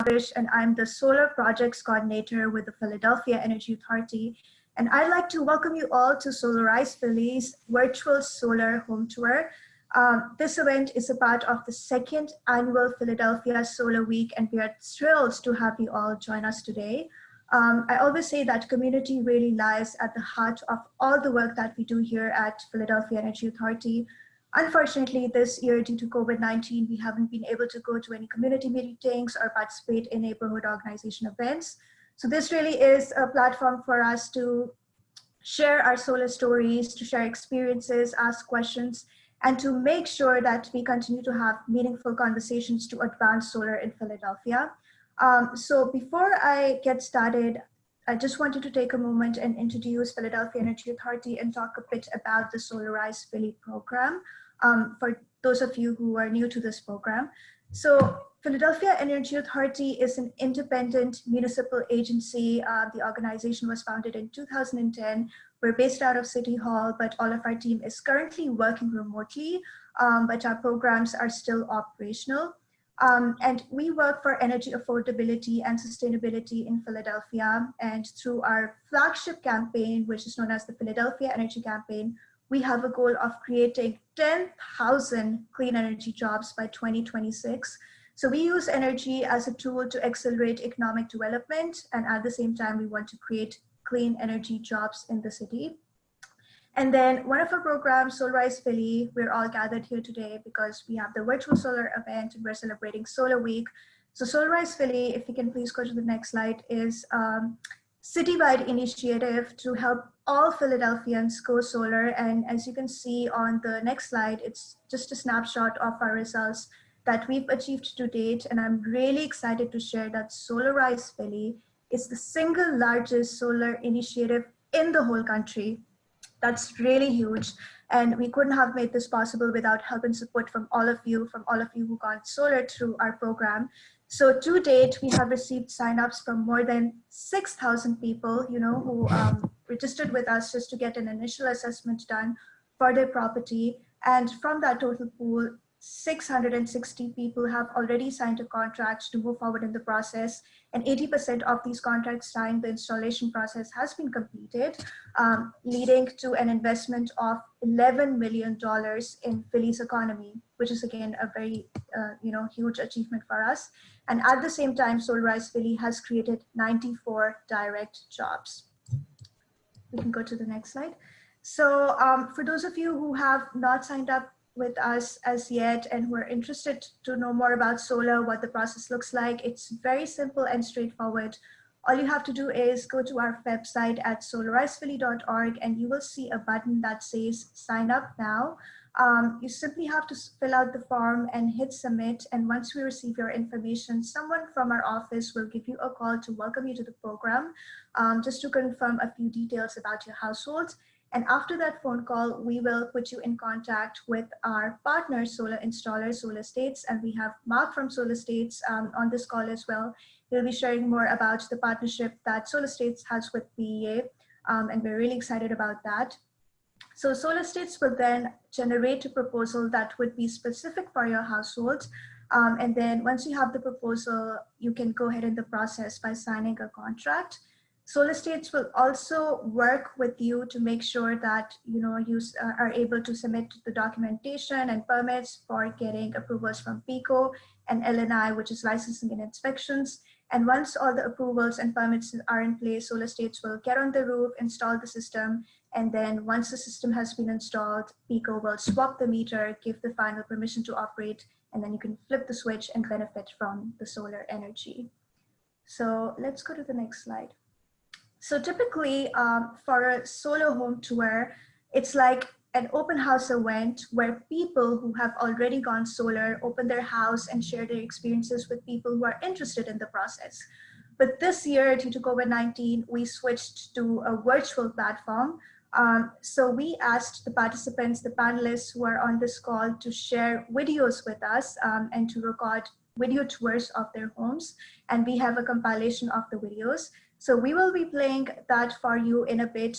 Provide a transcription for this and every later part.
And I'm the Solar Projects Coordinator with the Philadelphia Energy Authority. And I'd like to welcome you all to Solarize Philly's virtual solar home tour. This event is a part of the second annual Philadelphia Solar Week, and we are thrilled to have you all join us today. I always say that community really lies at the heart of all the work that we do here at Philadelphia Energy Authority. Unfortunately, this year, due to COVID-19, we haven't been able to go to any community meetings or participate in neighborhood organization events. So this really is a platform for us to share our solar stories, to share experiences, ask questions, and to make sure that we continue to have meaningful conversations to advance solar in Philadelphia. So before I get started, I just wanted to take a moment and introduce Philadelphia Energy Authority and talk a bit about the Solarize Philly Program for those of you who are new to this program. So Philadelphia Energy Authority is an independent municipal agency. The organization was founded in 2010. We're based out of City Hall, but all of our team is currently working remotely, but our programs are still operational. And we work for energy affordability and sustainability in Philadelphia. And through our flagship campaign, which is known as the Philadelphia Energy Campaign, we have a goal of creating 10,000 clean energy jobs by 2026. So we use energy as a tool to accelerate economic development. And at the same time, we want to create clean energy jobs in the city. And then one of our programs, Solarize Philly, we're all gathered here today because we have the virtual solar event and we're celebrating Solar Week. So Solarize Philly, if you can please go to the next slide, is a citywide initiative to help all Philadelphians go solar. And as you can see on the next slide, it's just a snapshot of our results that we've achieved to date. And I'm really excited to share that Solarize Philly is the single largest solar initiative in the whole country. That's really huge. And we couldn't have made this possible without help and support from all of you who got solar through our program. So to date, we have received signups from more than 6,000 people, who registered with us just to get an initial assessment done for their property. And from that total pool, 660 people have already signed a contract to move forward in the process, and 80% of these contracts signed, the installation process has been completed, leading to an investment of $11 million in Philly's economy, which is again a very huge achievement for us. And at the same time, Solarize Philly has created 94 direct jobs. We can go to the next slide. So for those of you who have not signed up with us as yet and who are interested to know more about solar, what the process looks like, it's very simple and straightforward. All you have to do is go to our website at solarizephilly.org and you will see a button that says sign up now. You simply have to fill out the form and hit submit, and once we receive your information, someone from our office will give you a call to welcome you to the program, just to confirm a few details about your household. And after that phone call, we will put you in contact with our partner solar installer, Solar States, and we have Mark from Solar States on this call as well. He'll be sharing more about the partnership that Solar States has with PEA, and we're really excited about that. So Solar States will then generate a proposal that would be specific for your household. And then once you have the proposal, you can go ahead in the process by signing a contract. Solar States will also work with you to make sure that you are able to submit the documentation and permits for getting approvals from PICO and LNI, which is licensing and inspections. And once all the approvals and permits are in place, Solar States will get on the roof, install the system, and then once the system has been installed, PICO will swap the meter, give the final permission to operate, and then you can flip the switch and benefit from the solar energy. So let's go to the next slide. So typically for a solar home tour, it's like an open house event where people who have already gone solar open their house and share their experiences with people who are interested in the process. But this year, due to COVID-19, we switched to a virtual platform. So we asked the participants, the panelists who are on this call, to share videos with us and to record video tours of their homes. And we have a compilation of the videos. So we will be playing that for you in a bit.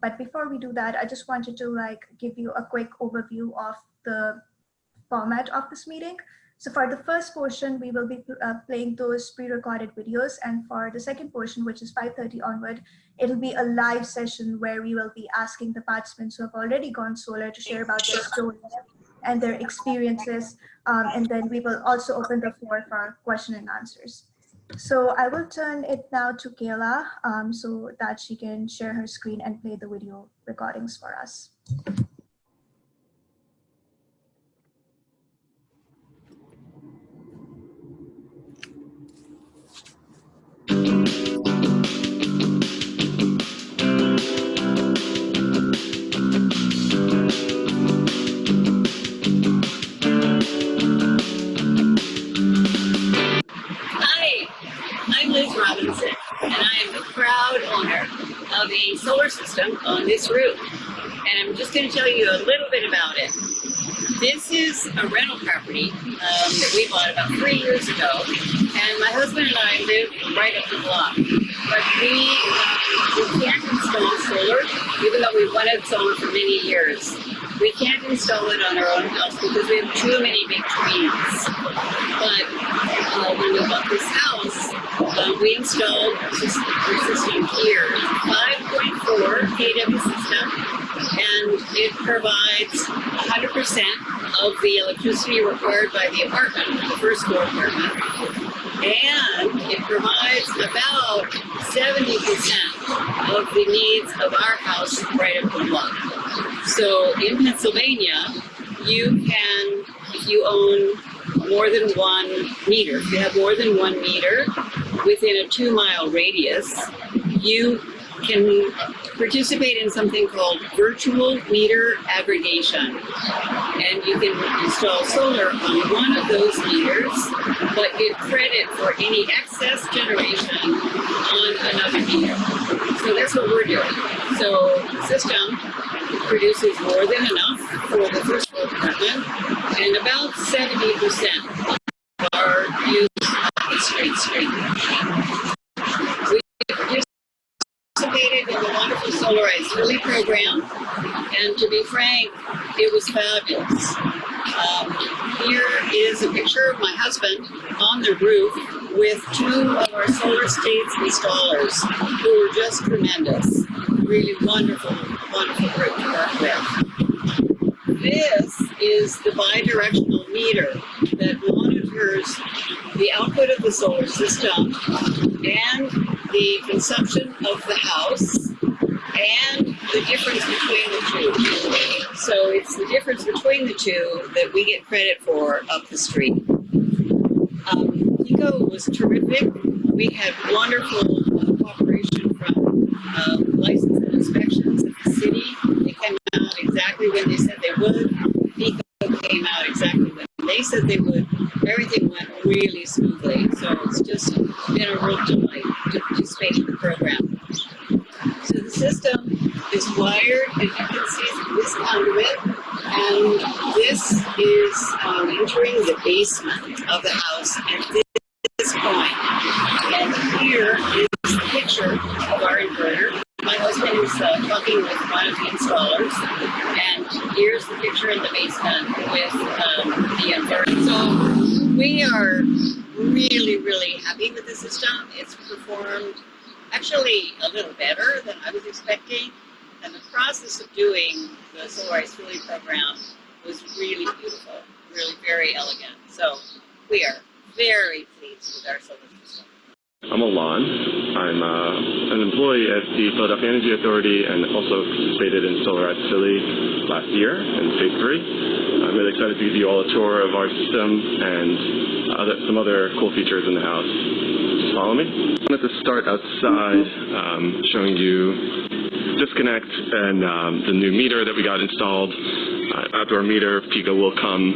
But before we do that, I just wanted to give you a quick overview of the format of this meeting. So for the first portion, we will be playing those pre-recorded videos. And for the second portion, which is 5:30 onward, it'll be a live session where we will be asking the participants who have already gone solar to share about their stories and their experiences. And then we will also open the floor for question and answers. So I will turn it now to Kayla so that she can share her screen and play the video recordings for us. And I am the proud owner of a solar system on this roof. And I'm just going to tell you a little bit about it. This is a rental property that we bought about 3 years ago. And my husband and I live right up the block. But we can't install solar, even though we've wanted solar for many years. We can't install it on our own house because we have too many big trees. But when we bought this house, we installed the system here. It's a 5.4 kW system, and it provides 100% of the electricity required by the apartment, the first floor apartment. And it provides about 70% of the needs of our house right up the block. So in Pennsylvania, you can, if you own more than 1 meter, if you have more than 1 meter within a 2-mile radius, you can participate in something called virtual meter aggregation. And you can install solar on one of those meters, but get credit for any excess generation on another meter. So that's what we're doing. So the system produces more than enough for the first floor apartment, and about 70% of our use of the street. We participated in the wonderful Solarize Philly program, and to be frank, it was fabulous. Here is a picture of my husband on the roof with 2 of our Solar States installers who were just tremendous. Really wonderful, wonderful group to work with. This is the bidirectional meter that monitors the output of the solar system and the consumption of the house and the difference between the two. So it's the difference between the two that we get credit for up the street. Pico was terrific. We had wonderful cooperation from license and inspections at the city. They came out exactly when they said they would. Pico came out exactly when they said they would. Everything went really smoothly. So it's just been a real delight to participate in the program. So the system is wired, as you can see, through this conduit, and this is entering the basement of the house at this point. And here is the picture of our inverter. My husband is talking with one of the installers, and here's the picture in the basement with the inverter. So we are really, really happy with the system. It's performed actually a little better than I was expecting, and the process of doing the Solarize Philly program was really beautiful, really very elegant. So we are very pleased with our solar system. I'm Alon. I'm an employee at the Philadelphia Energy Authority and also participated in Solarize Philly last year in Phase 3. I'm really excited to give you all a tour of our system and some other cool features in the house. Just follow me. I wanted to start outside showing you disconnect and the new meter that we got installed. Outdoor meter, Pico will come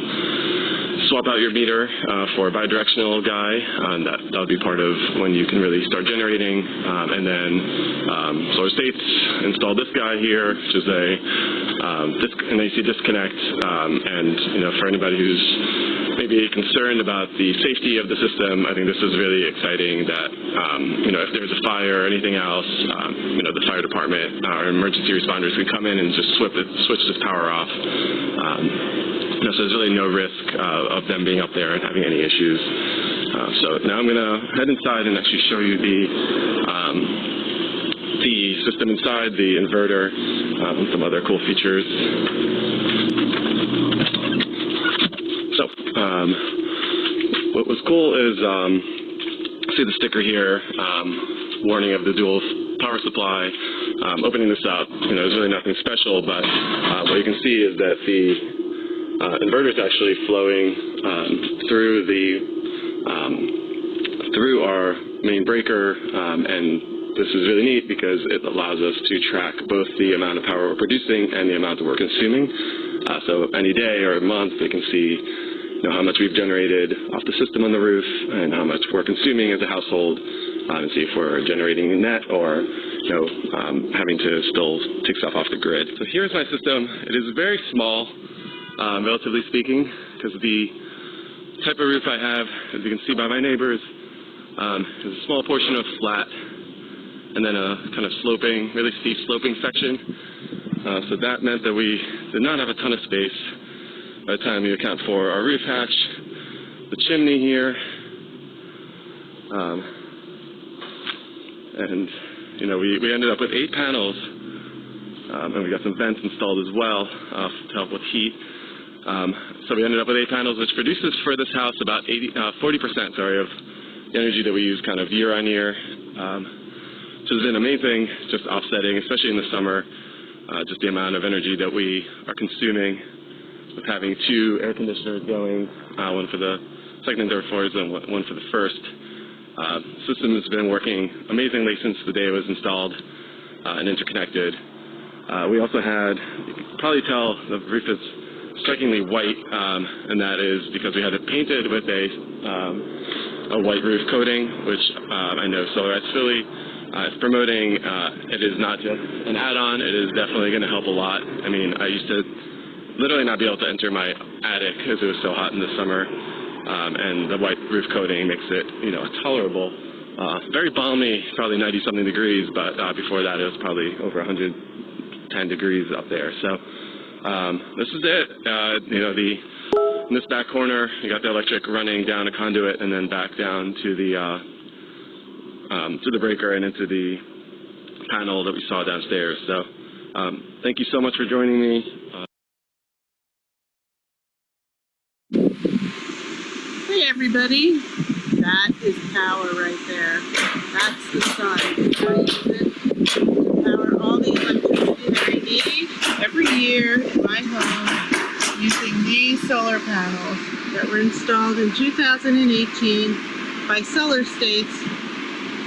swap out your meter for a bidirectional guy, and that'll be part of when you can really start generating. And then Solar States installed this guy here, which is an AC disconnect. And for anybody who's maybe concerned about the safety of the system, I think this is really exciting. That if there's a fire or anything else, the fire department or emergency responders can come in and just switch this power off. so there's really no risk of them being up there and having any issues. So now I'm going to head inside and actually show you the system inside, the inverter, and some other cool features. So what was cool is, see the sticker here, warning of the dual power supply. Opening this up, there's really nothing special, but what you can see is that the inverter is actually flowing through our main breaker, and this is really neat because it allows us to track both the amount of power we're producing and the amount that we're consuming. So any day or month, we can see how much we've generated off the system on the roof and how much we're consuming as a household, and see if we're generating net or having to still take stuff off the grid. So here's my system. It is very small, relatively speaking, because the type of roof I have, as you can see by my neighbors, is a small portion of flat and then a kind of sloping, really steep sloping section. So that meant that we did not have a ton of space by the time you account for our roof hatch, the chimney here, and we ended up with 8 panels, and we got some vents installed as well to help with heat. So we ended up with 8 panels, which produces for this house about 40% of the energy that we use kind of year on year, which has been amazing, just offsetting, especially in the summer, just the amount of energy that we are consuming with having 2 air conditioners going, one for the second and third floors and one for the first. The system has been working amazingly since the day it was installed and interconnected. We also had, you can probably tell the roof is strikingly white, and that is because we had it painted with a white roof coating, which I know Solarize Philly is promoting. It is not just an add-on, it is definitely going to help a lot. I mean, I used to literally not be able to enter my attic because it was so hot in the summer. And the white roof coating makes it, tolerable. Very balmy, probably 90-something degrees, but before that it was probably over 110 degrees up there. So this is it. In this back corner, you got the electric running down a conduit and then back down to the breaker and into the panel that we saw downstairs. So thank you so much for joining me. Hey everybody, that is power right there. That's the sun. I use it to power all the electricity that I need every year in my home using these solar panels that were installed in 2018 by Solar States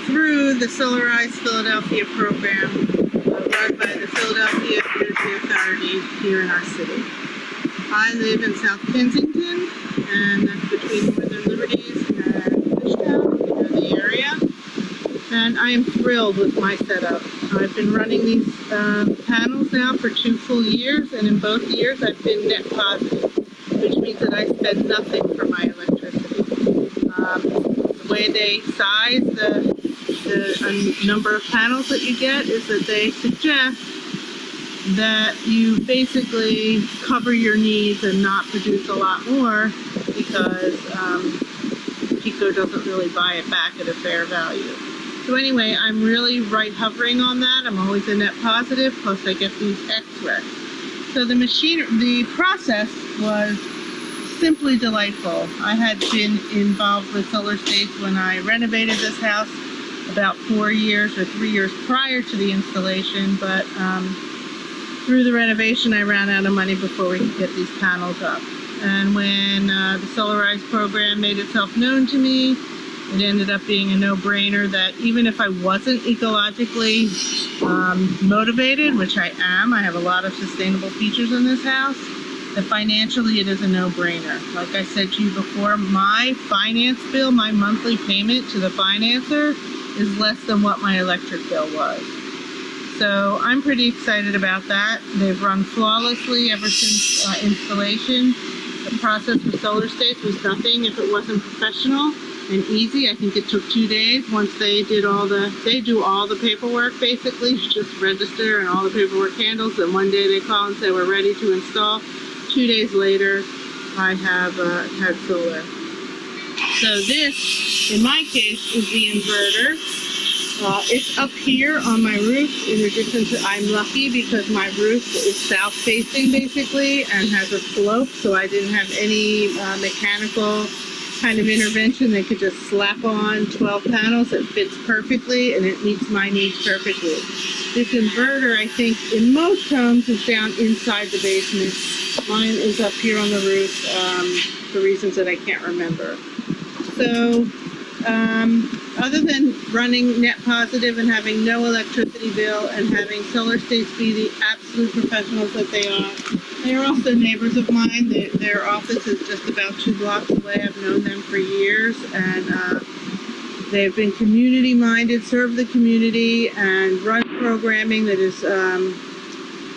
through the Solarize Philadelphia program run by the Philadelphia Energy Authority here in our city. I live in South Kensington, and that's between Northern Liberties and Fishtown, the area. And I am thrilled with my setup. I've been running these panels now for 2 full years, and in both years I've been net positive, which means that I spend nothing for my electricity. The way they size the number of panels that you get is that they suggest that you basically cover your needs and not produce a lot more because PECO doesn't really buy it back at a fair value. So anyway, I'm really hovering on that. I'm always a net positive, plus I get these extras. So the process was simply delightful. I had been involved with Solar States when I renovated this house about 4 years or 3 years prior to the installation, but through the renovation, I ran out of money before we could get these panels up. And when the Solarize program made itself known to me, it ended up being a no-brainer that even if I wasn't ecologically motivated, which I am, I have a lot of sustainable features in this house, that financially it is a no-brainer. Like I said to you before, my finance bill, my monthly payment to the financer is less than what my electric bill was. So I'm pretty excited about that. They've run flawlessly ever since installation. The process with Solar States was nothing if it wasn't professional and easy. I think it took 2 days once they do all the paperwork basically, just register and all the paperwork handles, and one day they call and say we're ready to install. 2 days later, I have had solar. So this, in my case, is the inverter. It's up here on my roof. In addition to, I'm lucky because my roof is south facing basically and has a slope, so I didn't have any mechanical kind of intervention. They could just slap on 12 panels. It fits perfectly and it meets my needs perfectly. This inverter, I think, in most homes is down inside the basement. Mine is up here on the roof for reasons that I can't remember. So, other than running net positive and having no electricity bill and having Solar States be the absolute professionals that they are also neighbors of mine. Their office is just about 2 blocks away. I've known them for years, and they've been community minded, serve the community, and run programming that is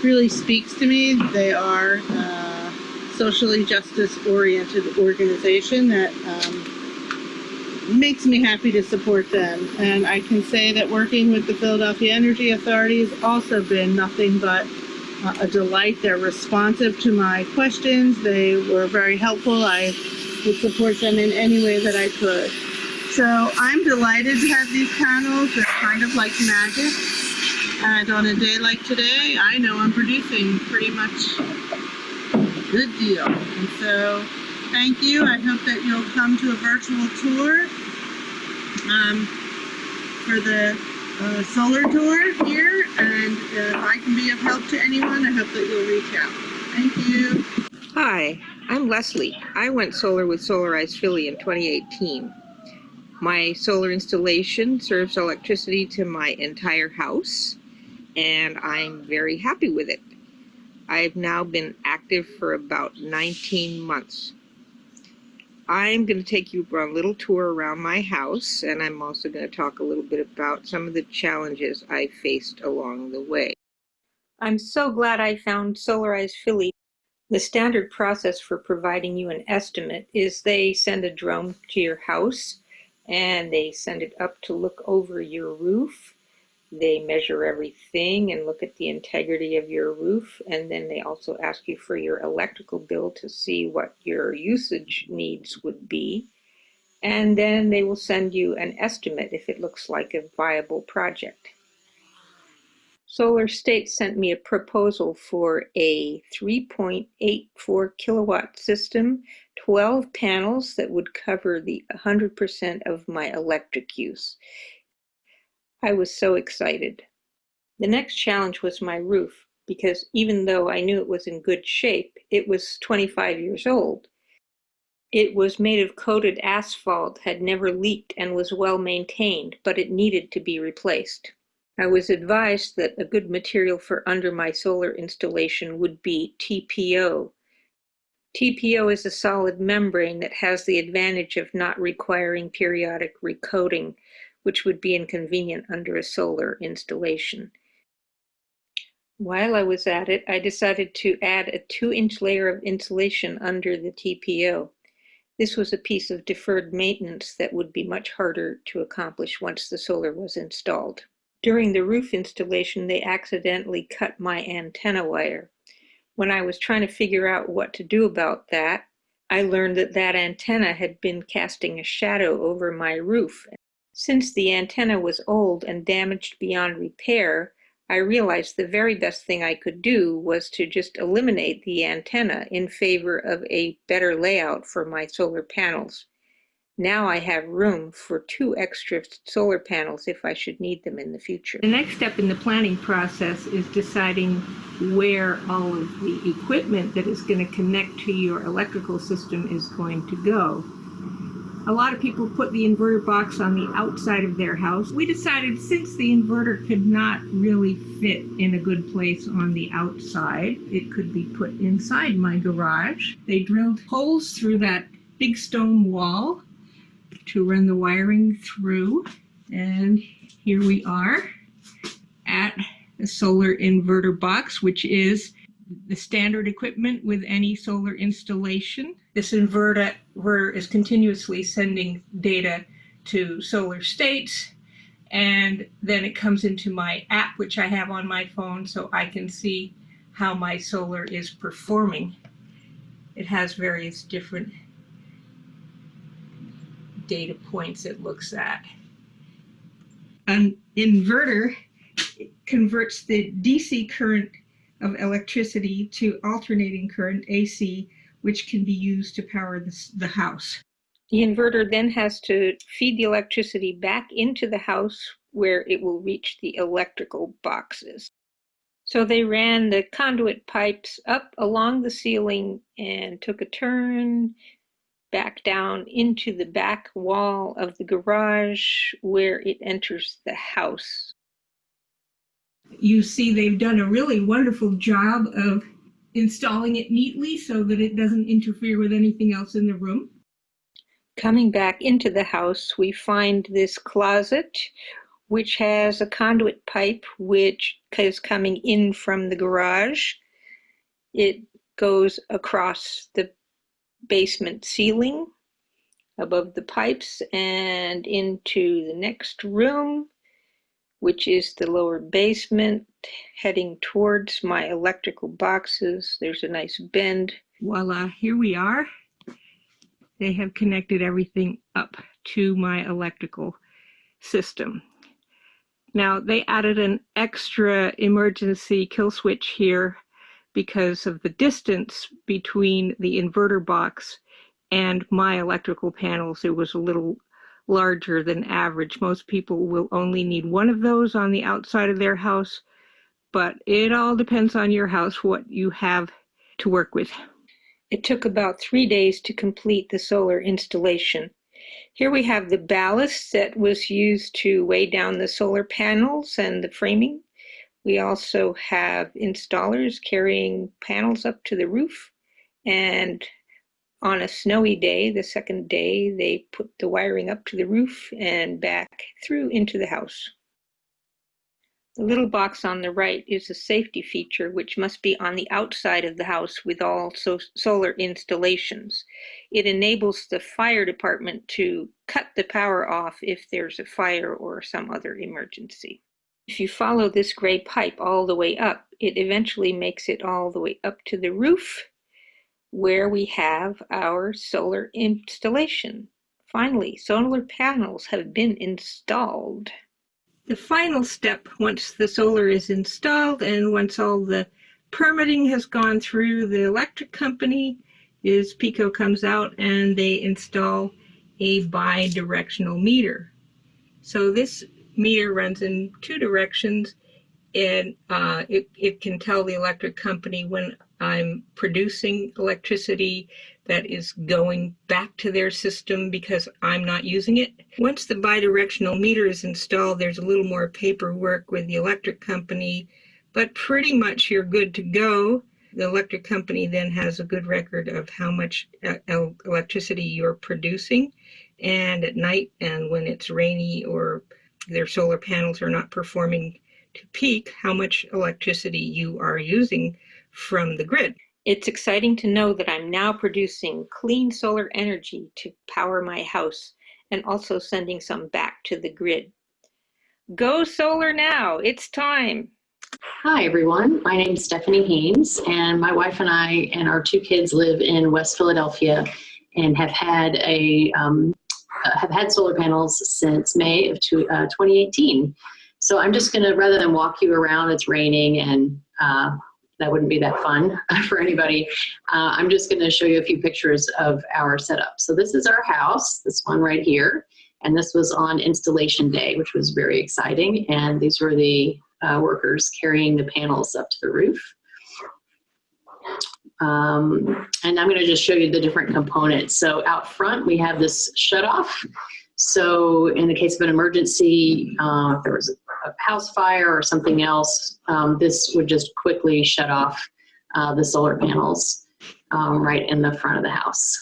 really speaks to me. They are a socially justice oriented organization that makes me happy to support them. And I can say that working with the Philadelphia Energy Authority has also been nothing but a delight. They're responsive to my questions. They were very helpful. I would support them in any way that I could. So I'm delighted to have these panels. They're kind of like magic. And on a day like today, I know I'm producing pretty much a good deal. And so thank you. I hope that you'll come to a virtual tour for the solar tour here. And if I can be of help to anyone, I hope that you'll reach out. Thank you. Hi, I'm Leslie. I went solar with Solarize Philly in 2018. My solar installation serves electricity to my entire house, and I'm very happy with it. I've now been active for about 19 months. I'm going to take you on a little tour around my house, and I'm also going to talk a little bit about some of the challenges I faced along the way. I'm so glad I found Solarize Philly. The standard process for providing you an estimate is they send a drone to your house and they send it up to look over your roof. They measure everything and look at the integrity of your roof, and then they also ask you for your electrical bill to see what your usage needs would be. And then they will send you an estimate if it looks like a viable project. Solar State sent me a proposal for a 3.84 kilowatt system, 12 panels that would cover the 100% of my electric use. I was so excited. The next challenge was my roof, because even though I knew it was in good shape, it was 25 years old. It was made of coated asphalt, had never leaked, and was well maintained, but it needed to be replaced. I was advised that a good material for under my solar installation would be TPO. TPO is a solid membrane that has the advantage of not requiring periodic recoating, which would be inconvenient under a solar installation. While I was at it, I decided to add a 2-inch layer of insulation under the TPO. This was a piece of deferred maintenance that would be much harder to accomplish once the solar was installed. During the roof installation, they accidentally cut my antenna wire. When I was trying to figure out what to do about that, I learned that that antenna had been casting a shadow over my roof. Since the antenna was old and damaged beyond repair, I realized the very best thing I could do was to just eliminate the antenna in favor of a better layout for my solar panels. Now I have room for 2 extra solar panels if I should need them in the future. The next step in the planning process is deciding where all of the equipment that is going to connect to your electrical system is going to go. A lot of people put the inverter box on the outside of their house. We decided since the inverter could not really fit in a good place on the outside, it could be put inside my garage. They drilled holes through that big stone wall to run the wiring through, and here we are at the solar inverter box, which is the standard equipment with any solar installation. This inverter is continuously sending data to Solar States, and then it comes into my app, which I have on my phone, so I can see how my solar is performing. It has various different data points it looks at. An inverter converts the DC current of electricity to alternating current, AC, which can be used to power the house. The inverter then has to feed the electricity back into the house where it will reach the electrical boxes. So they ran the conduit pipes up along the ceiling and took a turn back down into the back wall of the garage where it enters the house. You see they've done a really wonderful job of installing it neatly so that it doesn't interfere with anything else in the room. Coming back into the house, we find this closet, which has a conduit pipe which is coming in from the garage. It goes across the basement ceiling above the pipes and into the next room, which is the lower basement, heading towards my electrical boxes. There's a nice bend. Voila, here we are. They have connected everything up to my electrical system. Now, they added an extra emergency kill switch here because of the distance between the inverter box and my electrical panels. It was a little larger than average. Most people will only need one of those on the outside of their house, but it all depends on your house, what you have to work with. It took about 3 days to complete the solar installation. Here we have the ballast that was used to weigh down the solar panels and the framing. We also have installers carrying panels up to the roof, and on a snowy day, the second day, they put the wiring up to the roof and back through into the house. The little box on the right is a safety feature which must be on the outside of the house with all solar installations. It enables the fire department to cut the power off if there's a fire or some other emergency. If you follow this gray pipe all the way up, it eventually makes it all the way up to the roof where we have our solar installation. Finally, solar panels have been installed. The final step, once the solar is installed and once all the permitting has gone through the electric company, is PECO comes out and they install a bi-directional meter. So this meter runs in 2 directions, and it can tell the electric company when I'm producing electricity that is going back to their system because I'm not using it. Once the bidirectional meter is installed, there's a little more paperwork with the electric company, but pretty much you're good to go. The electric company then has a good record of how much electricity you're producing, and at night and when it's rainy or their solar panels are not performing to peak, how much electricity you are using from the grid. It's exciting to know that I'm now producing clean solar energy to power my house and also sending some back to the grid. Go solar now, it's time. Hi everyone, my name is Stephanie Haynes, and my wife and I and our 2 kids live in West Philadelphia and have had solar panels since May of 2018. So I'm just gonna, rather than walk you around, it's raining and that wouldn't be that fun for anybody. I'm just gonna show you a few pictures of our setup. So this is our house, this one right here. And this was on installation day, which was very exciting. And these were the workers carrying the panels up to the roof. And I'm gonna just show you the different components. So out front, we have this shutoff. So in the case of an emergency, if there was a house fire or something else, this would just quickly shut off the solar panels right in the front of the house.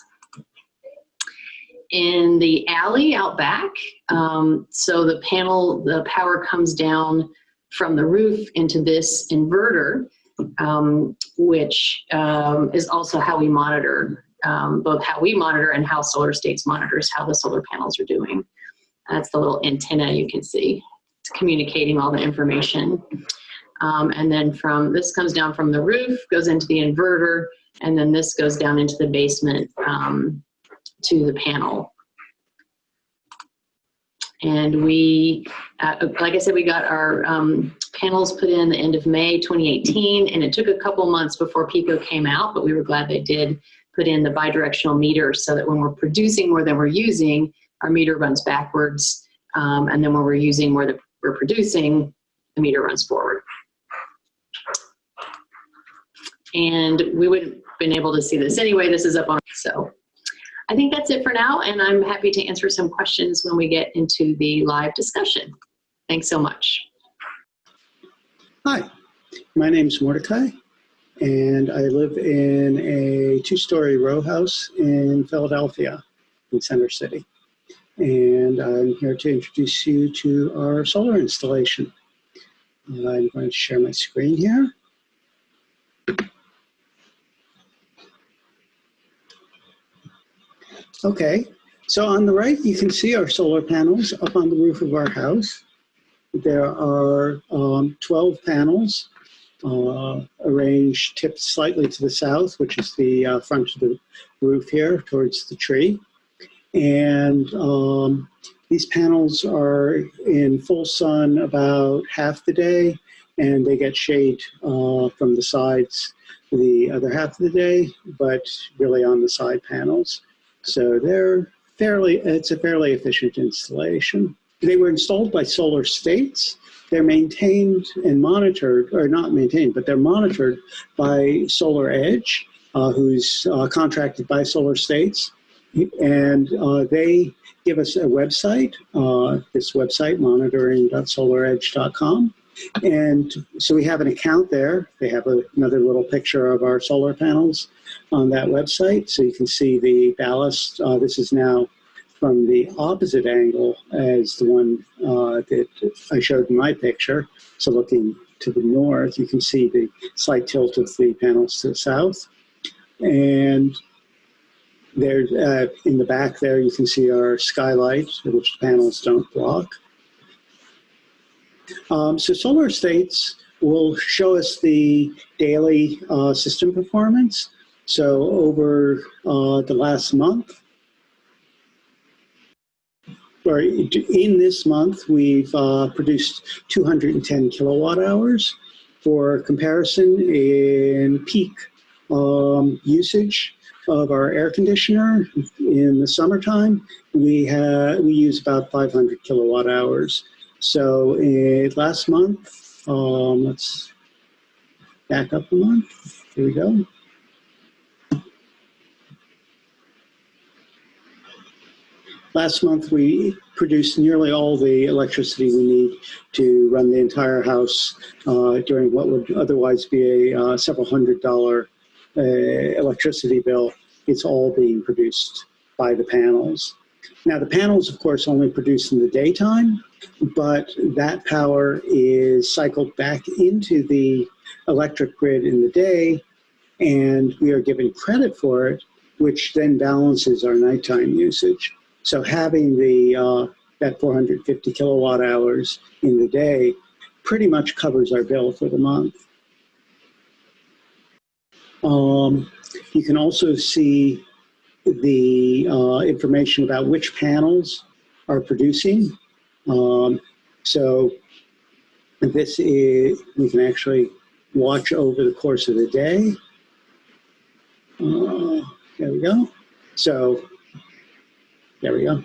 In the alley out back, so the power comes down from the roof into this inverter, which is also how we monitor, both how we monitor and how Solar States monitors how the solar panels are doing. That's the little antenna you can see. It's communicating all the information. And then this comes down from the roof, goes into the inverter, and then this goes down into the basement to the panel. And we, like I said, we got our panels put in the end of May 2018, and it took a couple months before PICO came out, but we were glad they did put in the bidirectional meter so that when we're producing more than we're using, our meter runs backwards, and then when we're using more than we're producing, the meter runs forward. And we wouldn't have been able to see this anyway. This is up on, so I think that's it for now, and I'm happy to answer some questions when we get into the live discussion. Thanks so much. Hi, my name's Mordecai, and I live in a 2-story row house in Philadelphia, in Center City. And I'm here to introduce you to our solar installation. I'm going to share my screen here. Okay, so on the right, you can see our solar panels up on the roof of our house. There are 12 panels arranged, tipped slightly to the south, which is the front of the roof here towards the tree. And these panels are in full sun about half the day, and they get shade from the sides the other half of the day, but really on the side panels. So it's a fairly efficient installation. They were installed by Solar States. They're maintained and monitored, or not maintained, but they're monitored by Solar Edge, who's contracted by Solar States. And they give us a website, this website, monitoring.solaredge.com. And so we have an account there. They have another little picture of our solar panels on that website. So you can see the ballast. This is now from the opposite angle as the one that I showed in my picture. So looking to the north, you can see the slight tilt of the panels to the south. And there's in the back there, you can see our skylight, which the panels don't block. So Solar States will show us the daily system performance. So over the last month, or in this month, we've produced 210 kilowatt hours. For comparison, in peak usage of our air conditioner in the summertime, we use about 500 kilowatt hours. So last month, let's back up a month. Here we go. Last month, we produced nearly all the electricity we need to run the entire house during what would otherwise be a several $100 electricity bill. It's all being produced by the panels. Now, the panels, of course, only produce in the daytime, but that power is cycled back into the electric grid in the day, and we are given credit for it, which then balances our nighttime usage. So having that 450 kilowatt hours in the day pretty much covers our bill for the month. You can also see the information about which panels are producing. So this is, we can actually watch over the course of the day. There we go. So there we go.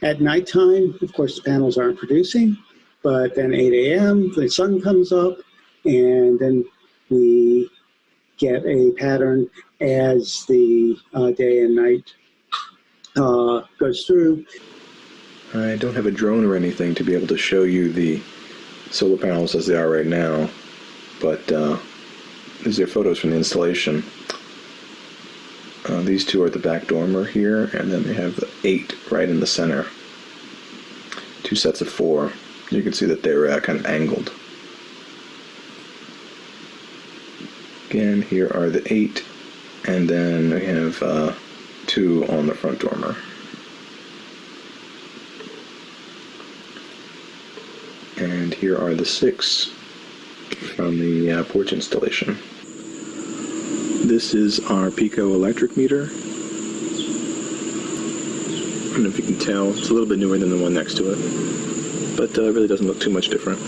At nighttime, of course, the panels aren't producing, but then 8 a.m., the sun comes up, and then we get a pattern as the day and night goes through. I don't have a drone or anything to be able to show you the solar panels as they are right now, but these are photos from the installation. These two are the back dormer here, and then they have the 8 right in the center. 2 sets of 4. You can see that they're kind of angled. Again, here are the 8, and then we have 2 on the front dormer. And here are the 6 from the porch installation. This is our Pico electric meter. I don't know if you can tell, it's a little bit newer than the one next to it, but it really doesn't look too much different.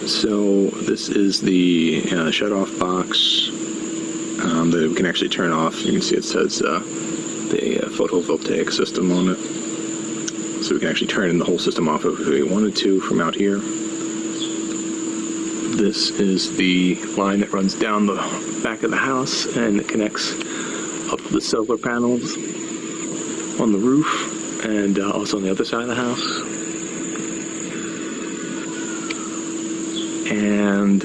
So this is the shut-off box that we can actually turn off. You can see it says the photovoltaic system on it. So we can actually turn the whole system off if we wanted to from out here. This is the line that runs down the back of the house and it connects up to the solar panels on the roof and also on the other side of the house. And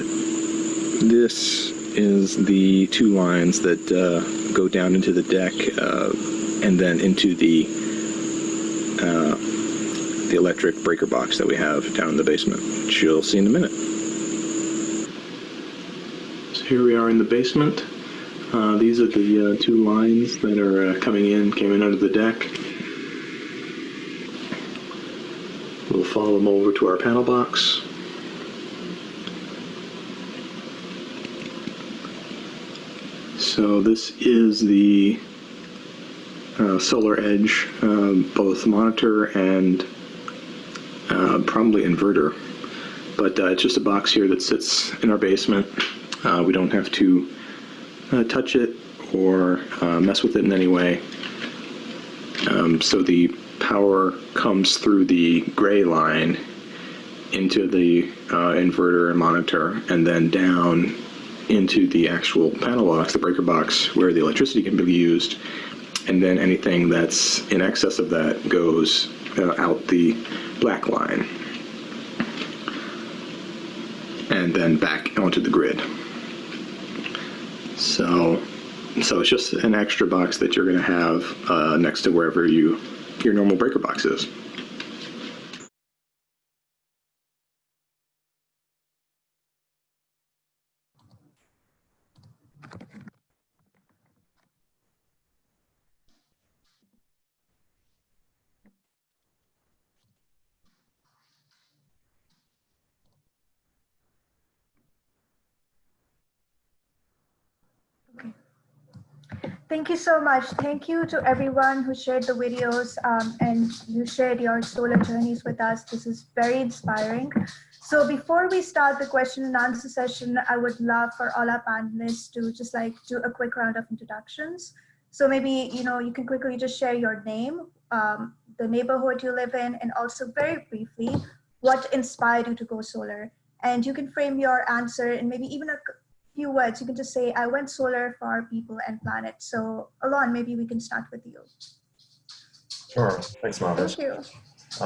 this is the two lines that go down into the deck and then into the electric breaker box that we have down in the basement, which you'll see in a minute. So here we are in the basement. These are the two lines that are came in under the deck. We'll follow them over to our panel box. So this is the Solar Edge, both monitor and probably inverter. But it's just a box here that sits in our basement. We don't have to touch it or mess with it in any way. So the power comes through the gray line into the inverter and monitor, and then down into the actual panel box, the breaker box, where the electricity can be used, and then anything that's in excess of that goes out the black line and then back onto the grid. So it's just an extra box that you're going to have next to wherever your normal breaker box is. Thank you so much. Thank you to everyone who shared the videos and you shared your solar journeys with us. This is very inspiring. So before we start the question and answer session, I would love for all our panelists to just do a quick round of introductions. So maybe, you can quickly just share your name, the neighborhood you live in, and also very briefly, what inspired you to go solar. And you can frame your answer in maybe even a few words. You can just say, I went solar for people and planet. So Alon, maybe we can start with you. Sure, thanks Mavish. Thank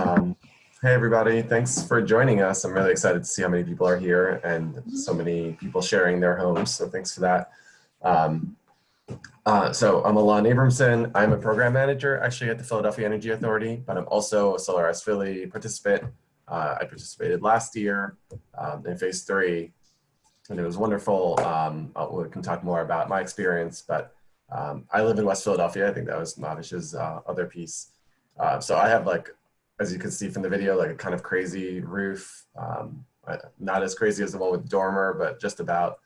you. Hey everybody, thanks for joining us. I'm really excited to see how many people are here and so many people sharing their homes, so thanks for that. So I'm Alon Abramson. I'm a program manager actually at the Philadelphia Energy Authority, but I'm also a Solarize Philly participant. I participated last year in phase 3. And it was wonderful. We can talk more about my experience, but I live in West Philadelphia. I think that was Mavish's other piece. So I have, as you can see from the video, a kind of crazy roof. Not as crazy as the one with dormer, but just about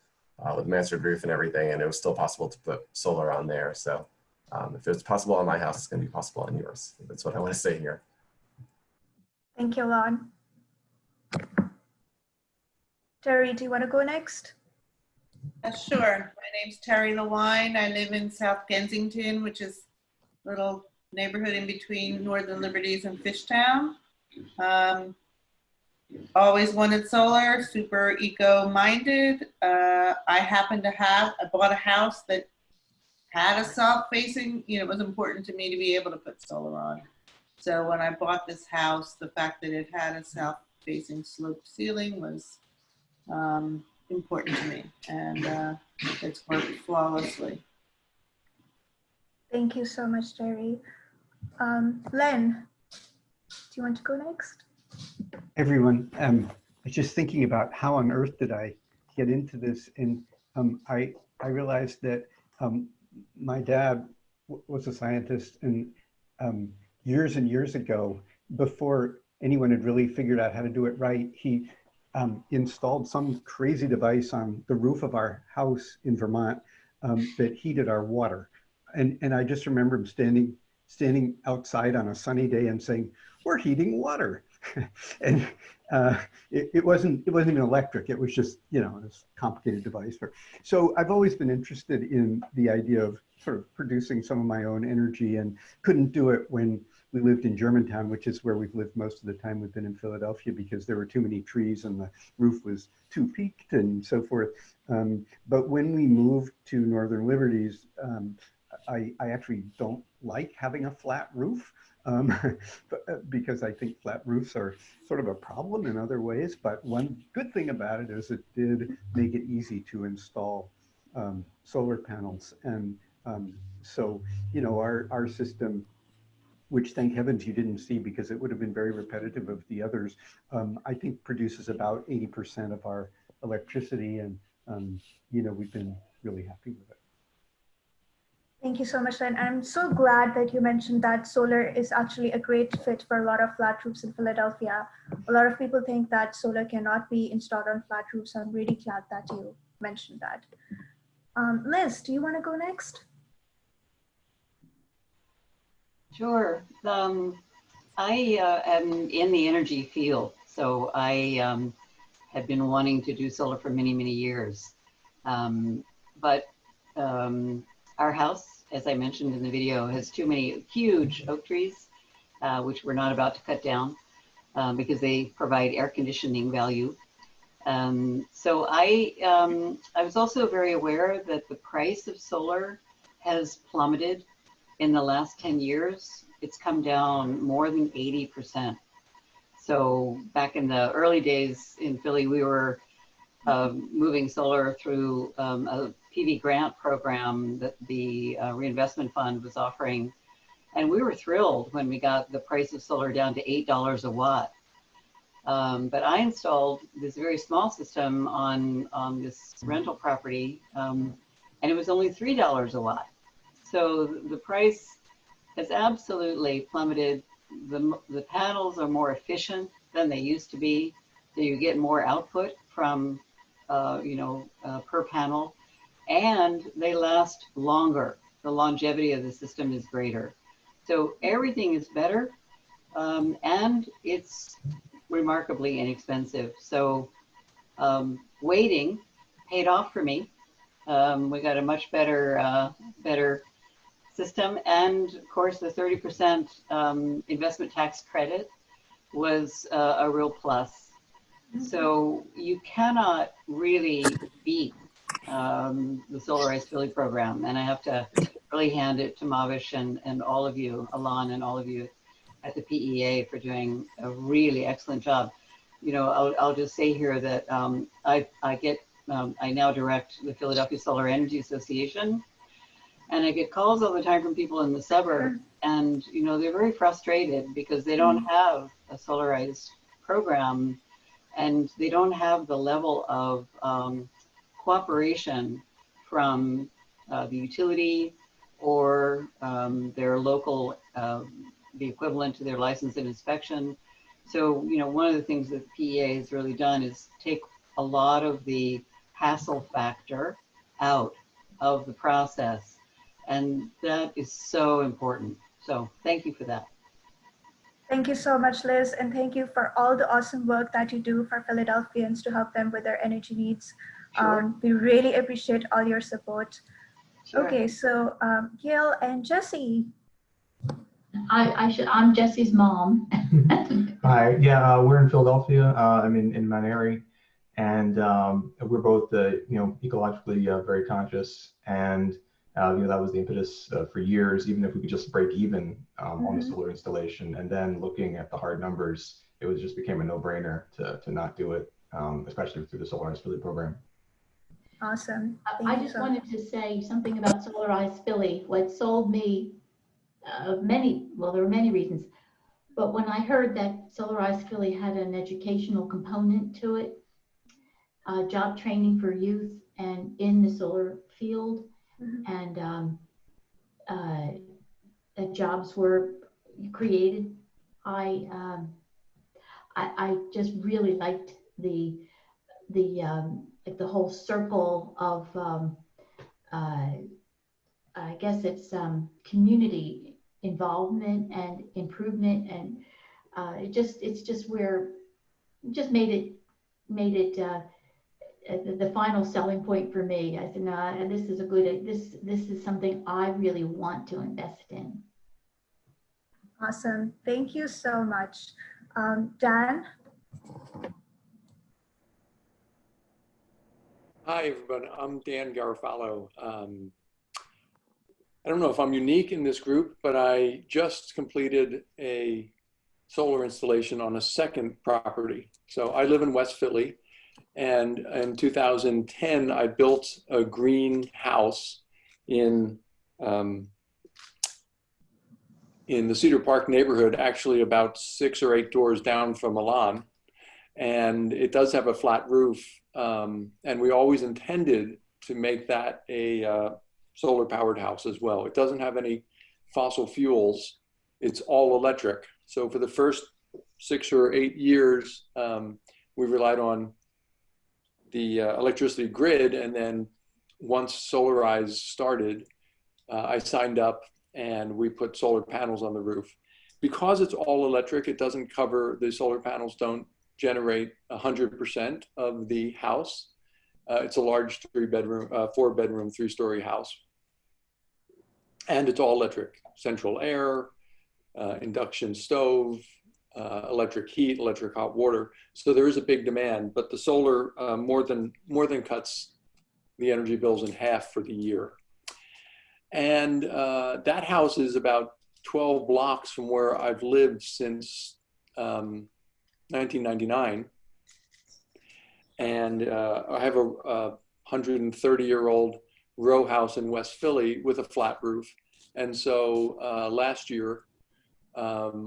with mansard roof and everything. And it was still possible to put solar on there. So if it's possible on my house, it's going to be possible on yours. That's what I want to say here. Thank you, Alon. Terry, do you want to go next? Sure. My name's Terry Lewine. I live in South Kensington, which is a little neighborhood in between Northern Liberties and Fishtown. Always wanted solar, super eco-minded. I bought a house that had a south-facing, it was important to me to be able to put solar on. So when I bought this house, the fact that it had a south-facing sloped ceiling was important to me, and it's worked flawlessly. Thank you so much, Terry. Len, do you want to go next? Everyone, I was just thinking about how on earth did I get into this, and I realized that my dad was a scientist, and years and years ago, before anyone had really figured out how to do it right, he installed some crazy device on the roof of our house in Vermont that heated our water. And I just remember him standing outside on a sunny day and saying, "We're heating water." And it wasn't even electric. It was just, you know, this complicated device. So I've always been interested in the idea of sort of producing some of my own energy, and couldn't do it when we lived in Germantown, which is where we've lived most of the time we've been in Philadelphia, because there were too many trees and the roof was too peaked and so forth. But when we moved to Northern Liberties, I actually don't like having a flat roof, because I think flat roofs are sort of a problem in other ways. But one good thing about it is it did make it easy to install solar panels. And so, you know, our system, which thank heavens you didn't see because it would have been very repetitive of the others, I think produces about 80% of our electricity. And, you know, we've been really happy with it. Thank you so much, Len. I'm so glad that you mentioned that solar is actually a great fit for a lot of flat roofs in Philadelphia. A lot of people think that solar cannot be installed on flat roofs. I'm really glad that you mentioned that. Liz, do you want to go next? Sure. I am in the energy field, so I have been wanting to do solar for many, many years. But our house, as I mentioned in the video, has too many huge oak trees, which we're not about to cut down because they provide air conditioning value. So I was also very aware that the price of solar has plummeted in the last 10 years. It's come down more than 80%. So back in the early days in Philly, we were moving solar through a PV grant program that the reinvestment fund was offering. And we were thrilled when we got the price of solar down to $8 a watt. But I installed this very small system on this rental property, and it was only $3 a watt. So the price has absolutely plummeted. The panels are more efficient than they used to be, so you get more output from per panel, and they last longer. The longevity of the system is greater. So everything is better, and it's remarkably inexpensive. So waiting paid off for me. We got a much better system, and of course the 30% investment tax credit was a real plus. So you cannot really beat the Solarize Philly program, and I have to really hand it to Mavish and all of you, Alon, and all of you at the PEA for doing a really excellent job. You know, I'll just say here that I now direct the Philadelphia Solar Energy Association, and I get calls all the time from people in the suburb, and you know, they're very frustrated because they don't have a Solarize program, and they don't have the level of cooperation from the utility or their local, the equivalent to their license and inspection. So, you know, one of the things that the PEA has really done is take a lot of the hassle factor out of the process. And that is so important. So thank you for that. Thank you so much, Liz, and thank you for all the awesome work that you do for Philadelphians to help them with their energy needs. Sure. We really appreciate all your support. Sure. Okay, so Gail and Jesse. I'm Jesse's mom. Hi, yeah, we're in Philadelphia. I'm in Mount Airy, and we're both, ecologically very conscious, and that was the impetus for years. Even if we could just break even on the solar installation, and then looking at the hard numbers, it was just became a no-brainer to not do it, especially through the Solarize Philly program. Awesome. I just wanted to say something about Solarize Philly. What sold me there were many reasons, but when I heard that Solarize Philly had an educational component to it, job training for youth and in the solar field, and jobs were created, I just really liked like the whole circle of I guess it's community involvement and improvement, and it's just where just made it the final selling point for me. I said, no, and this is a good, this is something I really want to invest in. Awesome. Thank you so much. Dan? Hi, everybody. I'm Dan Garofalo. I don't know if I'm unique in this group, but I just completed a solar installation on a second property. So I live in West Philly, and in 2010, I built a green house in the Cedar Park neighborhood, actually about 6 or 8 doors down from Milan. And it does have a flat roof. And we always intended to make that a solar powered house as well. It doesn't have any fossil fuels. It's all electric. So for the first 6 or 8 years, we relied on the electricity grid. And then once Solarize started, I signed up and we put solar panels on the roof. Because it's all electric, it doesn't cover, the solar panels don't generate 100% of the house. It's a large 4-bedroom, 3-story house. And it's all electric, central air, induction stove, electric heat, electric hot water. So there is a big demand, but the solar more than cuts the energy bills in half for the year. And that house is about 12 blocks from where I've lived since 1999. And I have a 130-year-old row house in West Philly with a flat roof. And so last year,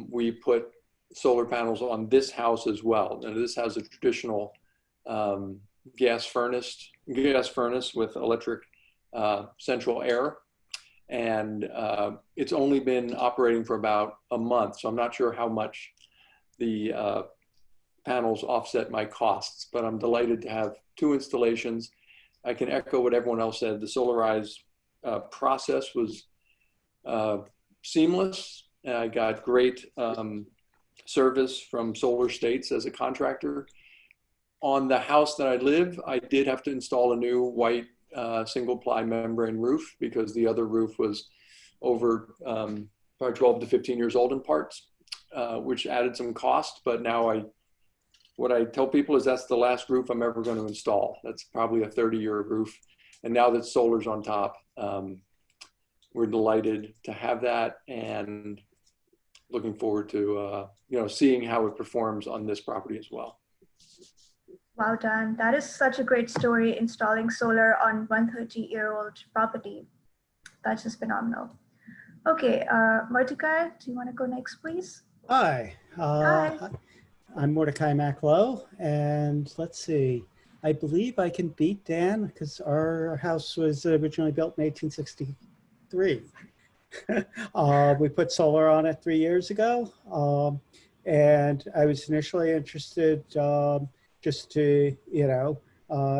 we put solar panels on this house as well. And this has a traditional gas furnace with electric central air. And it's only been operating for about a month. So I'm not sure how much the panels offset my costs, but I'm delighted to have 2 installations. I can echo what everyone else said. The Solarize process was seamless. And I got great service from Solar States as a contractor. On the house that I live, I did have to install a new white single ply membrane roof because the other roof was over probably 12 to 15 years old in parts, which added some cost. But now what I tell people is that's the last roof I'm ever going to install. That's probably a 30-year roof. And now that solar's on top, we're delighted to have that and looking forward to seeing how it performs on this property as well. Well done. That is such a great story, installing solar on 130-year-old property. That's just phenomenal. Okay, Mordecai, do you want to go next, please? Hi. Hi. I'm Mordecai Maclow, and let's see. I believe I can beat Dan because our house was originally built in 1863. We put solar on it 3 years ago, and I was initially interested just to,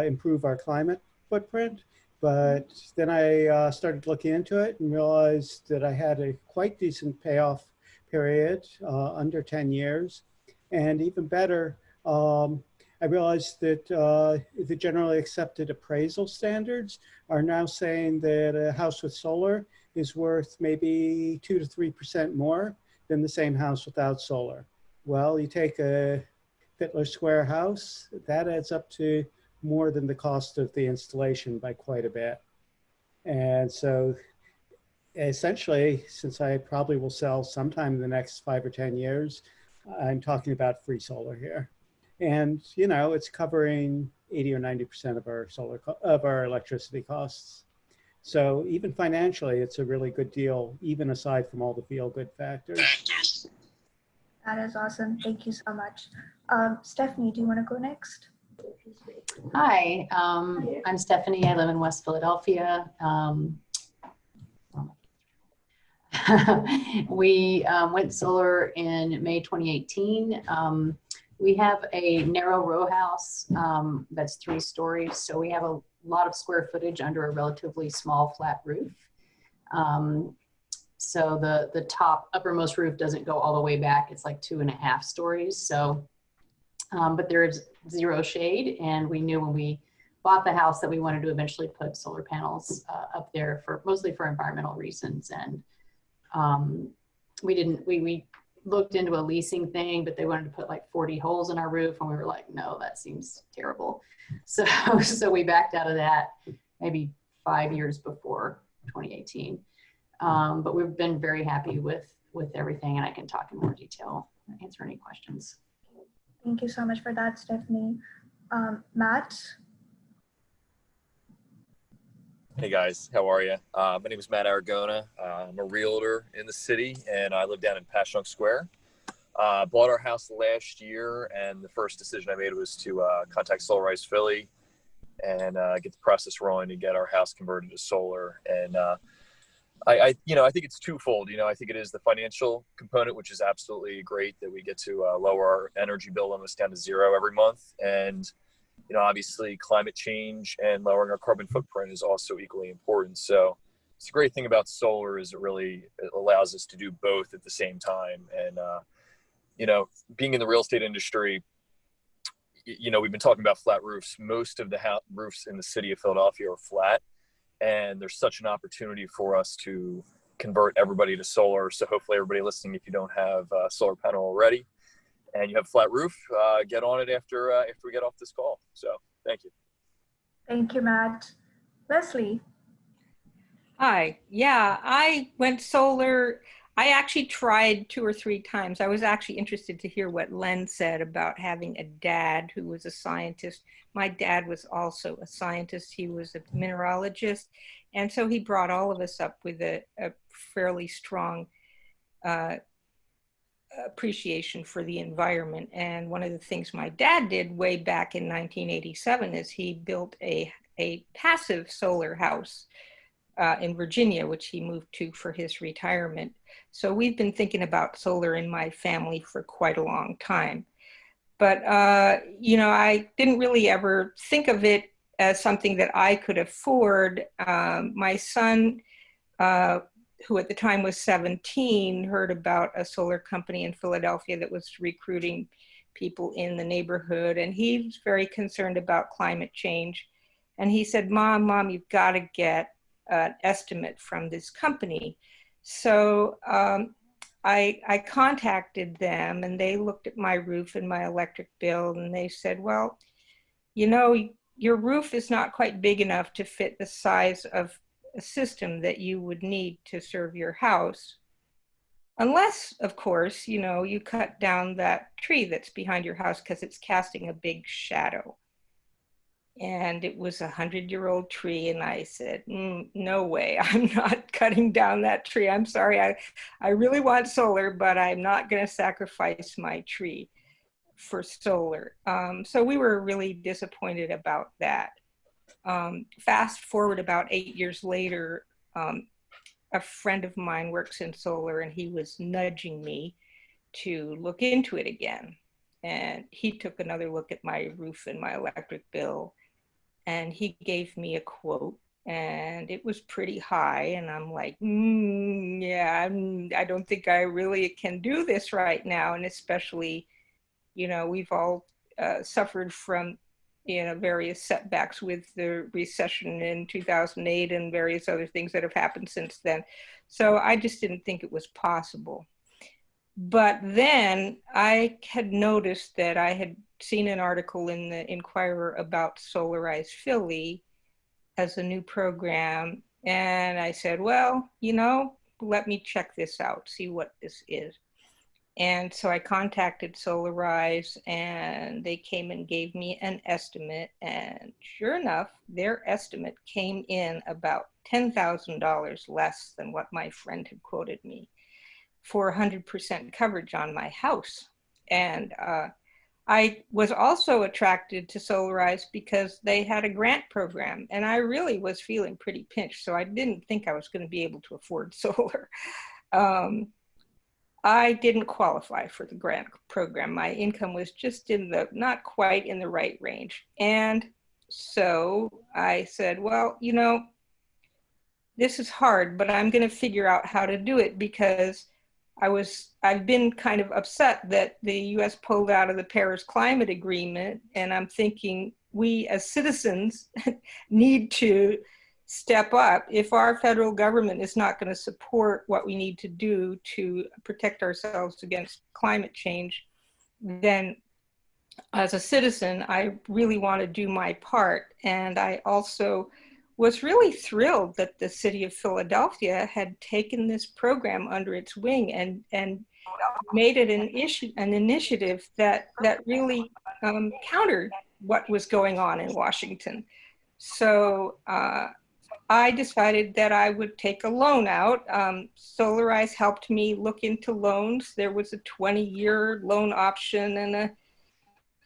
improve our climate footprint. But then I started looking into it and realized that I had a quite decent payoff period, under 10 years. And even better, I realized that the generally accepted appraisal standards are now saying that a house with solar is worth maybe 2 to 3% more than the same house without solar. Well, you take a Fittler Square house, that adds up to more than the cost of the installation by quite a bit. And so essentially, since I probably will sell sometime in the next 5 or 10 years, I'm talking about free solar here. And, it's covering 80 or 90% of our electricity costs. So even financially, it's a really good deal, even aside from all the feel-good factors. That is awesome. Thank you so much. Stephanie, do you want to go next? Hi, I'm Stephanie. I live in West Philadelphia. We went solar in May 2018. We have a narrow row house that's 3 stories, so we have a lot of square footage under a relatively small flat roof. So the top uppermost roof doesn't go all the way back. It's like 2.5 stories. So, but there is 0 shade, and we knew when we bought the house that we wanted to eventually put solar panels up there for mostly for environmental reasons. And we looked into a leasing thing, but they wanted to put like 40 holes in our roof, and we were like, no, that seems terrible. So we backed out of that maybe 5 years before 2018. But we've been very happy with everything, and I can talk in more detail and answer any questions. Thank you so much for that, Stephanie. Matt? Hey guys, how are you? My name is Matt Aragona. I'm a realtor in the city, and I live down in Passyunk Square. Bought our house last year, and the first decision I made was to contact Solarize Philly and get the process rolling to get our house converted to solar. And I think it's twofold. I think it is the financial component, which is absolutely great that we get to lower our energy bill almost down to 0 every month. And obviously climate change and lowering our carbon footprint is also equally important. So it's a great thing about solar is it allows us to do both at the same time. And, being in the real estate industry, we've been talking about flat roofs. Most of the roofs in the city of Philadelphia are flat, and there's such an opportunity for us to convert everybody to solar. So hopefully everybody listening, if you don't have a solar panel already, and you have a flat roof, get on it after we get off this call. So thank you. Thank you, Matt. Leslie? Hi. Yeah, I went solar. I actually tried 2 or 3 times. I was actually interested to hear what Len said about having a dad who was a scientist. My dad was also a scientist. He was a mineralogist. And so he brought all of us up with a fairly strong appreciation for the environment. And one of the things my dad did way back in 1987 is he built a passive solar house in Virginia, which he moved to for his retirement. So we've been thinking about solar in my family for quite a long time. But, I didn't really ever think of it as something that I could afford. My son, who at the time was 17, heard about a solar company in Philadelphia that was recruiting people in the neighborhood. And he's very concerned about climate change. And he said, Mom, you've got to get an estimate from this company. So I contacted them, and they looked at my roof and my electric bill, and they said, well, your roof is not quite big enough to fit the size of a system that you would need to serve your house. Unless, of course, you cut down that tree that's behind your house because it's casting a big shadow. And it was a 100-year-old tree. And I said, no way, I'm not cutting down that tree. I'm sorry, I really want solar, but I'm not going to sacrifice my tree for solar. So we were really disappointed about that. Fast forward about 8 years later, a friend of mine works in solar, and he was nudging me to look into it again. And he took another look at my roof and my electric bill, and he gave me a quote, and it was pretty high. And I'm like, yeah, I don't think I really can do this right now. And especially, we've all suffered from, various setbacks with the recession in 2008 and various other things that have happened since then. So I just didn't think it was possible. But then I had noticed that I had seen an article in the Inquirer about Solarize Philly as a new program. And I said, well, let me check this out, see what this is. And so I contacted Solarize, and they came and gave me an estimate. And sure enough, their estimate came in about $10,000 less than what my friend had quoted me for 100% coverage on my house. And I was also attracted to Solarize because they had a grant program, and I really was feeling pretty pinched, so I didn't think I was going to be able to afford solar. I didn't qualify for the grant program. My income was just not quite in the right range. And so I said, well, this is hard, but I'm going to figure out how to do it, because I've been kind of upset that the US pulled out of the Paris Climate Agreement. And I'm thinking we as citizens need to step up. If our federal government is not going to support what we need to do to protect ourselves against climate change, then as a citizen, I really want to do my part. And I also was really thrilled that the city of Philadelphia had taken this program under its wing and made it an initiative that really countered what was going on in Washington. So I decided that I would take a loan out. Solarize helped me look into loans. There was a 20-year loan option,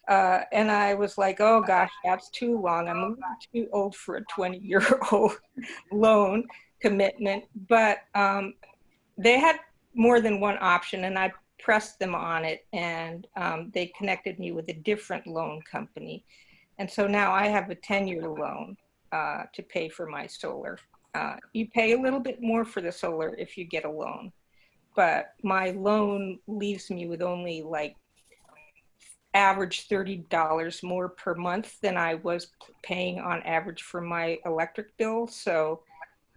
and I was like, oh gosh, that's too long. I'm a little too old for a 20-year-old loan commitment. But they had more than one option, and I pressed them on it, and they connected me with a different loan company. And so now I have a 10-year loan to pay for my solar. You pay a little bit more for the solar if you get a loan, but my loan leaves me with only like average $30 more per month than I was paying on average for my electric bill. So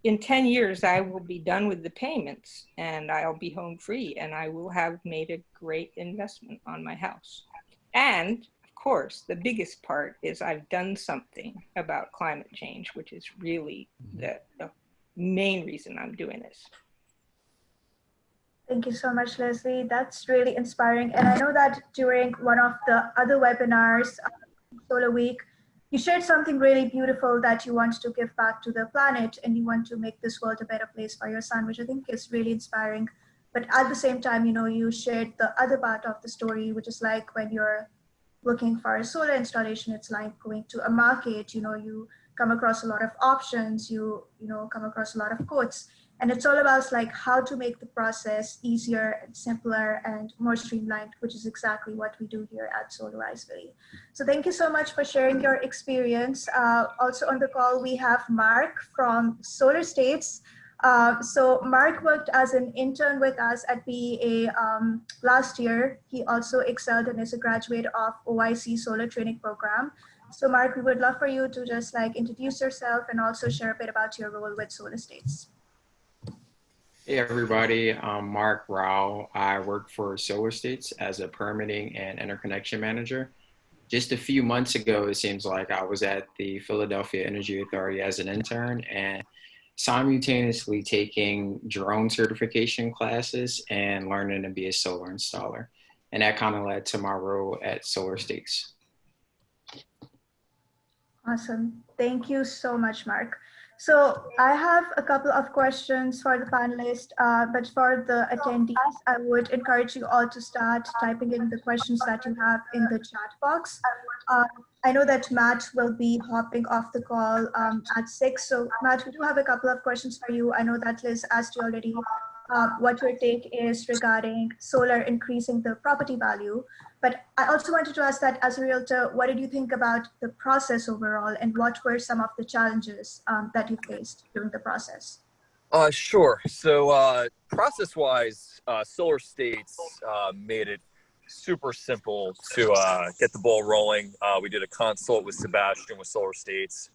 in 10 years, I will be done with the payments and I'll be home free, and I will have made a great investment on my house. And of course, the biggest part is I've done something about climate change, which is really the main reason I'm doing this. Thank you so much, Leslie. That's really inspiring. And I know that during one of the other webinars, Solar Week, you shared something really beautiful that you want to give back to the planet and you want to make this world a better place for your son, which I think is really inspiring. But at the same time, you shared the other part of the story, which is like when you're looking for a solar installation, it's like going to a market, you come across a lot of options, you come across a lot of quotes. And it's all about like how to make the process easier and simpler and more streamlined, which is exactly what we do here at Solarize Philly. So thank you so much for sharing your experience. Also on the call, we have Mark from Solar States. So Mark worked as an intern with us at PEA last year. He also excelled and is a graduate of OIC Solar Training Program. So Mark, we would love for you to just like introduce yourself and also share a bit about your role with Solar States. Hey everybody, I'm Mark Rao. I work for Solar States as a permitting and interconnection manager. Just a few months ago, it seems like I was at the Philadelphia Energy Authority as an intern and simultaneously taking drone certification classes and learning to be a solar installer. And that kind of led to my role at Solar States. Awesome. Thank you so much, Mark. So I have a couple of questions for the panelists, but for the attendees, I would encourage you all to start typing in the questions that you have in the chat box. I know that Matt will be hopping off the call at 6. So Matt, we do have a couple of questions for you. I know that Liz asked you already what your take is regarding solar increasing the property value. But I also wanted to ask that as a realtor, what did you think about the process overall, and what were some of the challenges that you faced during the process? Sure. So process-wise, Solar States made it super simple to get the ball rolling. We did a consult with Sebastian with Solar States.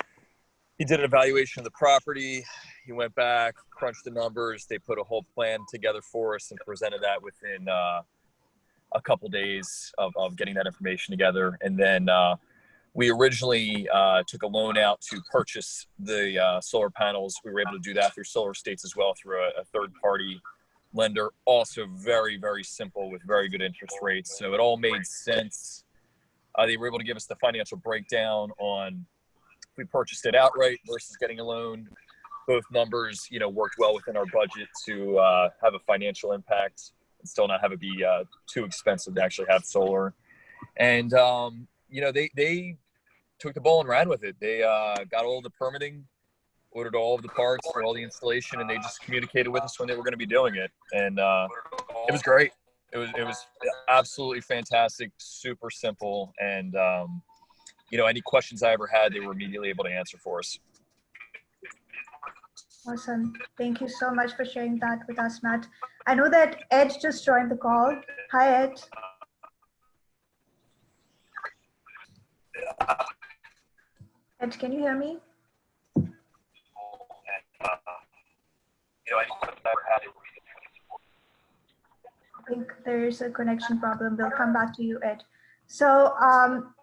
He did an evaluation of the property. He went back, crunched the numbers. They put a whole plan together for us and presented that within a couple days of getting that information together. And then we originally took a loan out to purchase the solar panels. We were able to do that through Solar States as well, through a third-party lender. Also very, very simple with very good interest rates. So it all made sense. They were able to give us the financial breakdown on if we purchased it outright versus getting a loan. Both numbers, worked well within our budget to have a financial impact and still not have it be too expensive to actually have solar. And, they took the ball and ran with it. They got all the permitting, ordered all of the parts for all the installation, and they just communicated with us when they were going to be doing it. And It was great. It was absolutely fantastic, super simple, and any questions I ever had, they were immediately able to answer for us. Awesome. Thank you so much for sharing that with us, Matt. I know that Ed just joined the call. Hi, Ed. Ed, can you hear me? I think there's a connection problem. We'll come back to you, Ed. So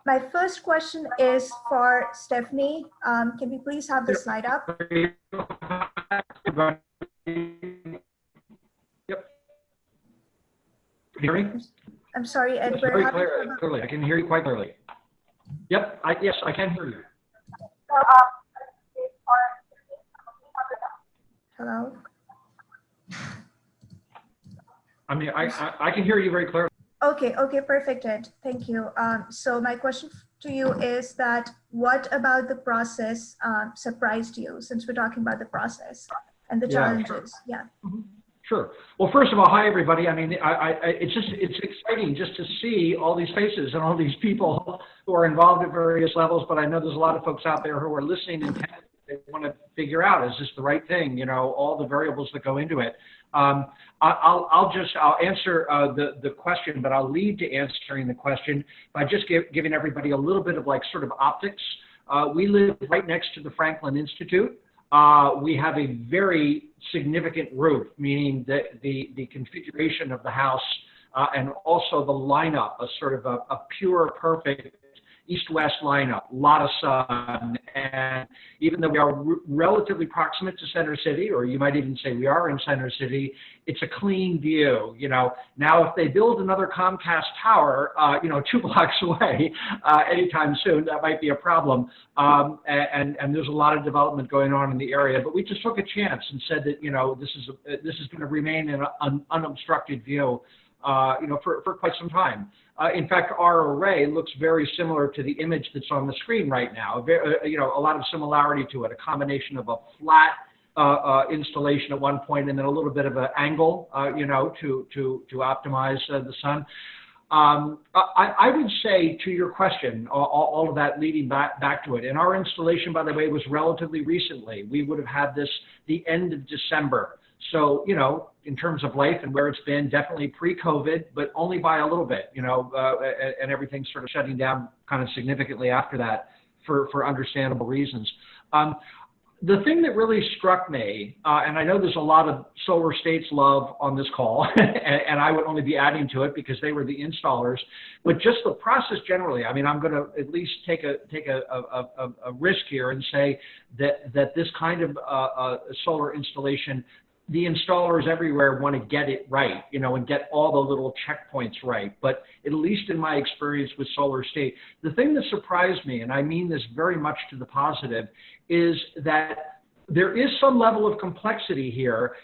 my first question is for Stephanie. Can we please have the slide up? Yep. Can you hear me? I'm sorry, Ed. Yes, We're very having clearly. I can hear you quite clearly. Yep. Yes, I can hear you. Hello? I mean, I can hear you very clearly. Okay, perfect, Ed. Thank you. So my question to you is that what about the process surprised you, since we're talking about the process and the challenges? Sure. Yeah. Sure. Well, first of all, hi everybody. I mean, it's exciting just to see all these faces and all these people who are involved at various levels. But I know there's a lot of folks out there who are listening and they want to figure out, is this the right thing? All the variables that go into it. I'll answer the question, but I'll lead to answering the question by just giving everybody a little bit of sort of optics. We live right next to the Franklin Institute. We have a very significant roof, meaning that the configuration of the house and also the lineup, a sort of a pure, perfect east-west lineup, a lot of sun. And even though we are relatively proximate to Center City, or you might even say we are in Center City, it's a clean view. Now if they build another Comcast tower, 2 blocks away anytime soon, that might be a problem. And there's a lot of development going on in the area, but we just took a chance and said that this is going to remain an unobstructed view, for quite some time. In fact, our array looks very similar to the image that's on the screen right now. A lot of similarity to it, a combination of a flat installation at one point and then a little bit of an angle, to optimize the sun. I would say, to your question, all of that leading back to it, and our installation, by the way, was relatively recently. We would have had this the end of December. So, in terms of life and where it's been, definitely pre-COVID, but only by a little bit, and everything's sort of shutting down kind of significantly after that for understandable reasons. The thing that really struck me, and I know there's a lot of Solar States love on this call, and I would only be adding to it because they were the installers, but just the process generally. I mean, I'm going to at least take a risk here and say that this kind of solar installation, the installers everywhere want to get it right, and get all the little checkpoints right. But at least in my experience with Solar State, the thing that surprised me, and I mean this very much to the positive, is that there is some level of complexity here.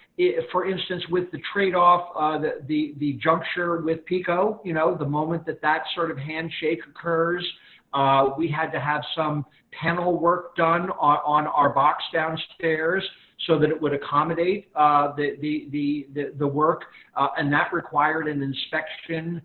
For instance, with the trade-off, the juncture with Pico, the moment that sort of handshake occurs, we had to have some panel work done on our box downstairs so that it would accommodate the work, and that required an inspection.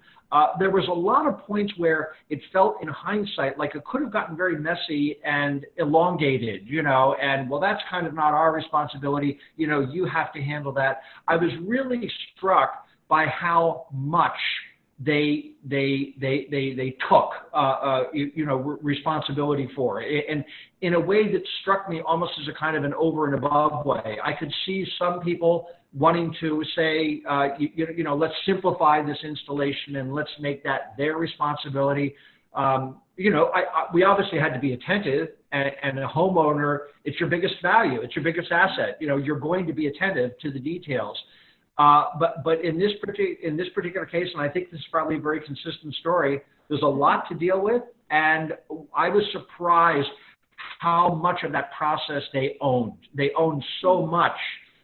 There was a lot of points where it felt in hindsight like it could have gotten very messy and elongated, and well, that's kind of not our responsibility. You have to handle that. I was really struck by how much they took responsibility for it, and in a way that struck me almost as a kind of an over and above way. I could see some people wanting to say, let's simplify this installation and let's make that their responsibility. We obviously had to be attentive, and a homeowner, it's your biggest value, it's your biggest asset. You're going to be attentive to the details. But in this particular case, and I think this is probably a very consistent story, there's a lot to deal with, and I was surprised how much of that process they owned. They owned so much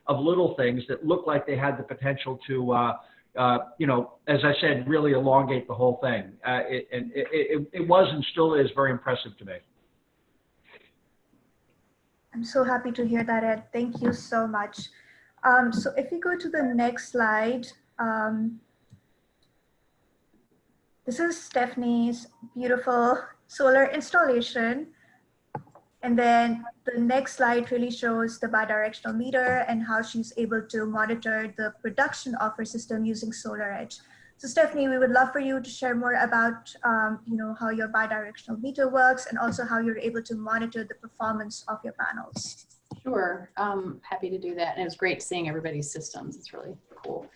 of little things that looked like they had the potential to, as I said, really elongate the whole thing. It was and still is very impressive to me. I'm so happy to hear that, Ed. Thank you so much. So if we go to the next slide, This is Stephanie's beautiful solar installation. And then the next slide really shows the bidirectional meter and how she's able to monitor the production of her system using SolarEdge. So Stephanie, we would love for you to share more about how your bidirectional meter works and also how you're able to monitor the performance of your panels. Sure, happy to do that. And it was great seeing everybody's systems. It's really cool.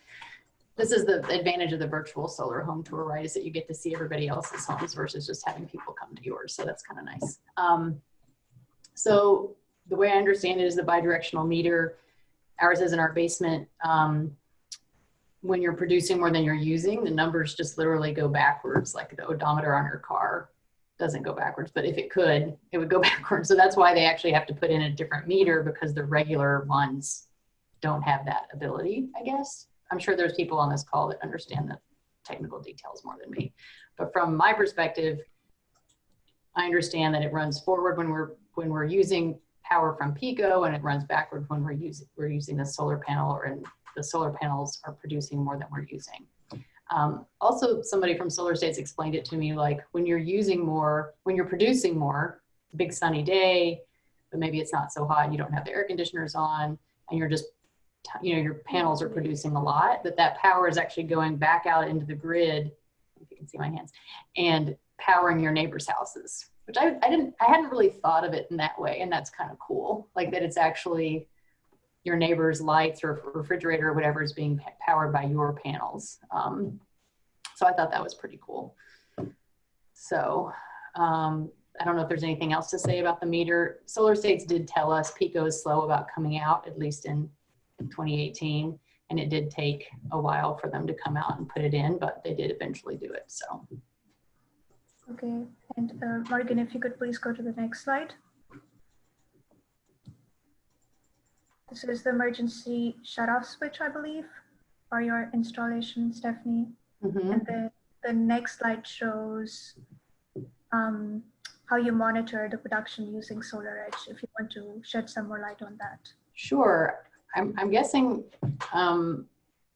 This is the advantage of the virtual solar home tour, right? Is that you get to see everybody else's homes versus just having people come to yours. So that's kind of nice. So the way I understand it is the bidirectional meter, ours is in our basement. When you're producing more than you're using, the numbers just literally go backwards, like the odometer on your car doesn't go backwards, but if it could, it would go backwards. So that's why they actually have to put in a different meter, because the regular ones don't have that ability, I guess. I'm sure there's people on this call that understand the technical details more than me. But from my perspective, I understand that it runs forward when we're using power from Pico, and it runs backward when we're using the solar panel, and the solar panels are producing more than we're using. Also, somebody from Solar States explained it to me, like when you're producing more, big sunny day, but maybe it's not so hot, you don't have the air conditioners on, and you're just, your panels are producing a lot, that power is actually going back out into the grid, if you can see my hands, and powering your neighbors' houses, which I hadn't really thought of it in that way, and that's kind of cool, like that it's actually your neighbor's lights or refrigerator or whatever is being powered by your panels. So I thought that was pretty cool. So I don't know if there's anything else to say about the meter. Solar States did tell us Pico is slow about coming out, at least in 2018. And it did take a while for them to come out and put it in, but they did eventually do it, so. Okay, and Morgan, if you could please go to the next slide. This is the emergency shut-off switch, I believe, for your installation, Stephanie. Mm-hmm. And then the next slide shows how you monitor the production using SolarEdge, if you want to shed some more light on that. Sure. I'm guessing,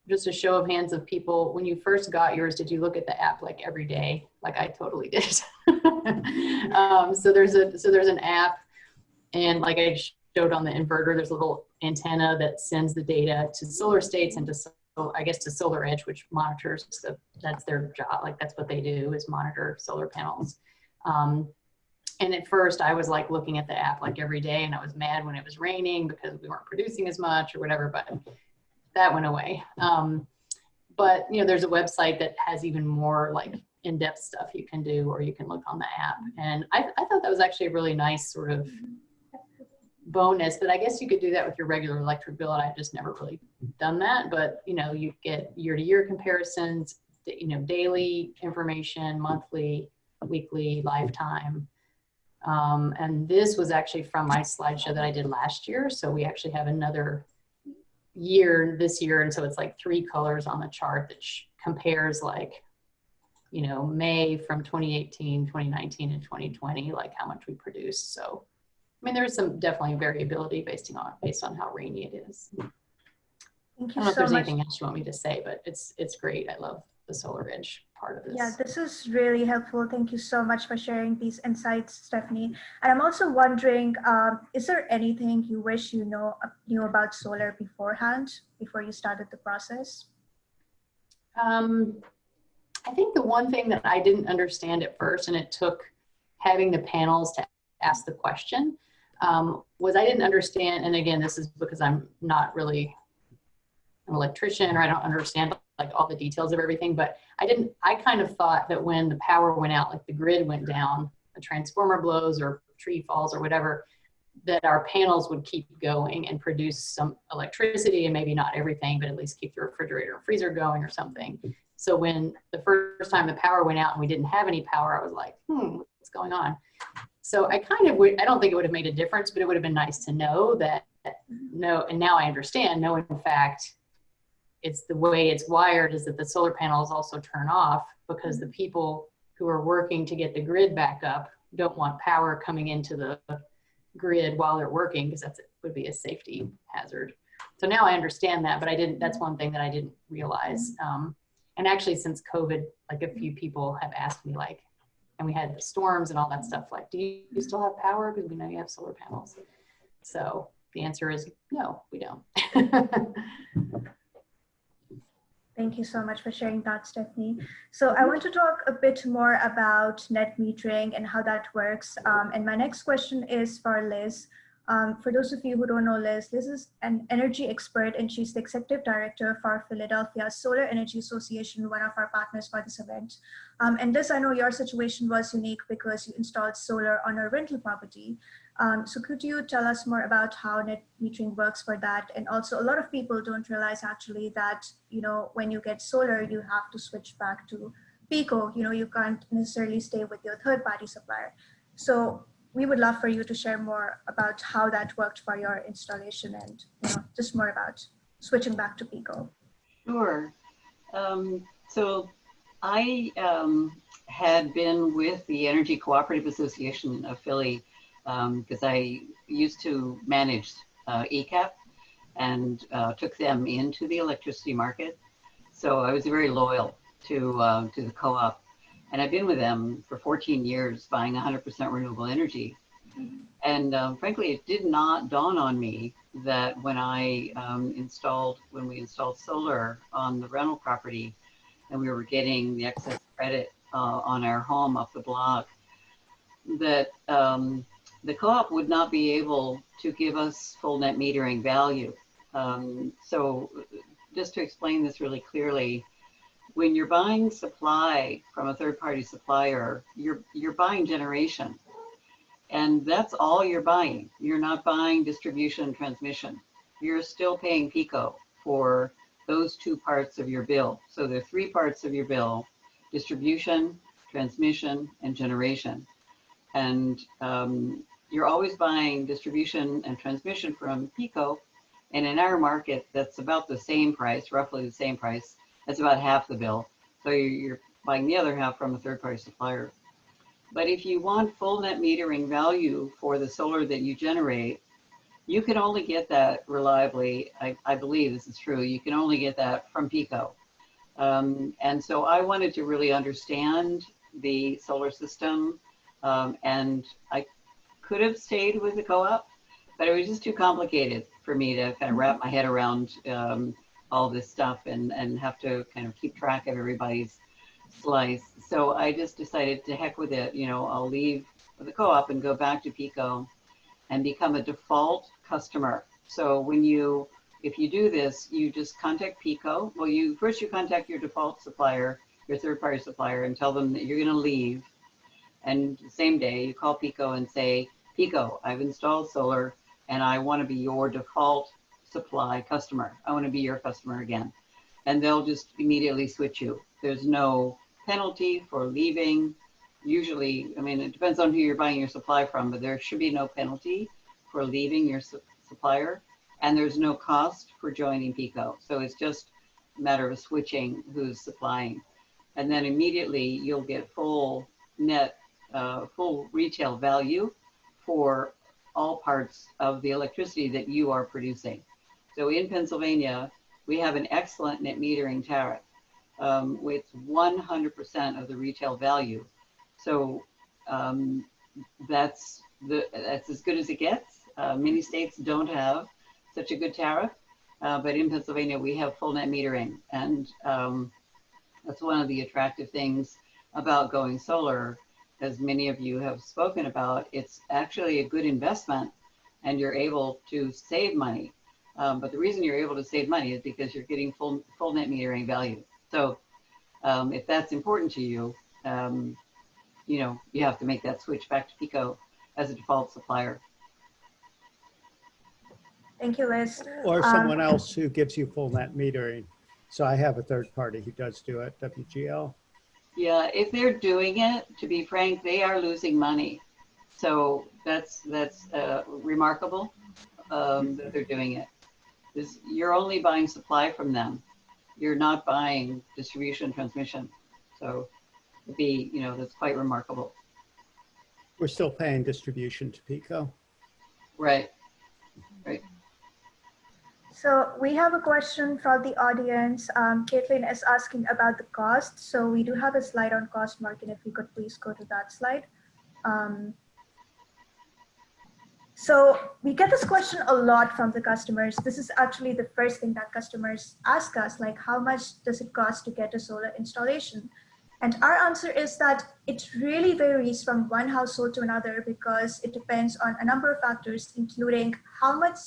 just a show of hands of people, when you first got yours, did you look at the app like every day? Like I totally did. So there's an app, and like I showed on the inverter, there's a little antenna that sends the data to Solar States and to SolarEdge, which monitors that's their job. Like that's what they do, is monitor solar panels. And at first I was like looking at the app like every day, and I was mad when it was raining because we weren't producing as much or whatever, but that went away. But there's a website that has even more like in-depth stuff you can do, or you can look on the app. And I thought that was actually a really nice sort of bonus, but I guess you could do that with your regular electric bill, and I've just never really done that. But you get year-to-year comparisons, daily information, monthly, weekly, lifetime. And this was actually from my slideshow that I did last year. So we actually have another year this year, and so it's like 3 colors on the chart that compares like May from 2018, 2019, and 2020, like how much we produced. So I mean, there's some definitely variability based on how rainy it is. Thank you I don't know if so there's much. anything else you want me to say, but it's great. I love the SolarEdge part of this. Yeah, this is really helpful. Thank you so much for sharing these insights, Stephanie. And I'm also wondering, is there anything you wish you knew about solar beforehand, before you started the process? I think the one thing that I didn't understand at first, and it took having the panels to ask the question, was I didn't understand, and again, this is because I'm not really an electrician, or I don't understand like all the details of everything, but I kind of thought that when the power went out, like the grid went down, a transformer blows or tree falls or whatever, that our panels would keep going and produce some electricity, and maybe not everything, but at least keep the refrigerator or freezer going or something. So when the first time the power went out and we didn't have any power, I was like, what's going on? So I don't think it would have made a difference, but it would have been nice to know that, and now I understand, no, in fact, it's the way it's wired is that the solar panels also turn off, because the people who are working to get the grid back up don't want power coming into the grid while they're working, because would be a safety hazard. So now I understand that, but that's one thing that I didn't realize. And actually since COVID, like a few people have asked me like, and we had storms and all that stuff, like, do you still have power? Because we know you have solar panels. So the answer is no, we don't. Thank you so much for sharing that, Stephanie. So I want to talk a bit more about net metering and how that works. And my next question is for Liz. For those of you who don't know Liz, Liz is an energy expert and she's the executive director for Philadelphia Solar Energy Association, one of our partners for this event. And Liz, I know your situation was unique because you installed solar on a rental property. So could you tell us more about how net metering works for that? And also a lot of people don't realize actually that, you know, when you get solar, you have to switch back to PECO. You know, you can't necessarily stay with your third-party supplier. So we would love for you to share more about how that worked for your installation and, you know, just more about switching back to PECO. Sure. So I had been with the Energy Cooperative Association of Philly because I used to manage ECAP and took them into the electricity market. So I was very loyal to the co-op. And I've been with them for 14 years, buying 100% renewable energy. And frankly, it did not dawn on me that when we installed solar on the rental property and we were getting the excess credit on our home off the block, that the co-op would not be able to give us full net metering value. So just to explain this really clearly, when you're buying supply from a third-party supplier, you're buying generation, and that's all you're buying. You're not buying distribution and transmission. You're still paying PECO for those two parts of your bill. So there are three parts of your bill: distribution, transmission, and generation. And you're always buying distribution and transmission from PECO, and in our market, that's about the same price, roughly the same price. That's about half the bill. So you're buying the other half from a third-party supplier. But if you want full net metering value for the solar that you generate, you can only get that reliably. I believe this is true. You can only get that from PECO. And so I wanted to really understand the solar system. And I could have stayed with the co-op, but it was just too complicated for me to kind of wrap my head around all this stuff and have to kind of keep track of everybody's slice. So I just decided to heck with it. You know, I'll leave the co-op and go back to PECO and become a default customer. So if you do this, you just contact PECO. Well, first you contact your default supplier, your third-party supplier, and tell them that you're going to leave. And the same day you call PECO and say, PECO, I've installed solar and I want to be your default supply customer. I want to be your customer again. And they'll just immediately switch you. There's no penalty for leaving. Usually, I mean, it depends on who you're buying your supply from, but there should be no penalty for leaving your supplier. And there's no cost for joining PECO. So it's just a matter of switching who's supplying. And then immediately you'll get full net, full retail value for all parts of the electricity that you are producing. So in Pennsylvania, we have an excellent net metering tariff with 100% of the retail value. So that's as good as it gets. Many states don't have such a good tariff, but in Pennsylvania, we have full net metering. And that's one of the attractive things about going solar. As many of you have spoken about, it's actually a good investment and you're able to save money. But the reason you're able to save money is because you're getting full net metering value. So if that's important to you, you know, you have to make that switch back to PECO as a default supplier. Thank you, Liz. Or someone else who gives you full net metering. So I have a third party who does do it, WGL. Yeah, if they're doing it, to be frank, they are losing money. So that's remarkable that they're doing it. You're only buying supply from them. You're not buying distribution, transmission. So you know, that's quite remarkable. We're still paying distribution to PECO. Right, right. So we have a question from the audience. Caitlin is asking about the cost. So we do have a slide on cost, Mark, and if you could please go to that slide. So we get this question a lot from the customers. This is actually the first thing that customers ask us, like how much does it cost to get a solar installation? And our answer is that it really varies from one household to another because it depends on a number of factors, including how much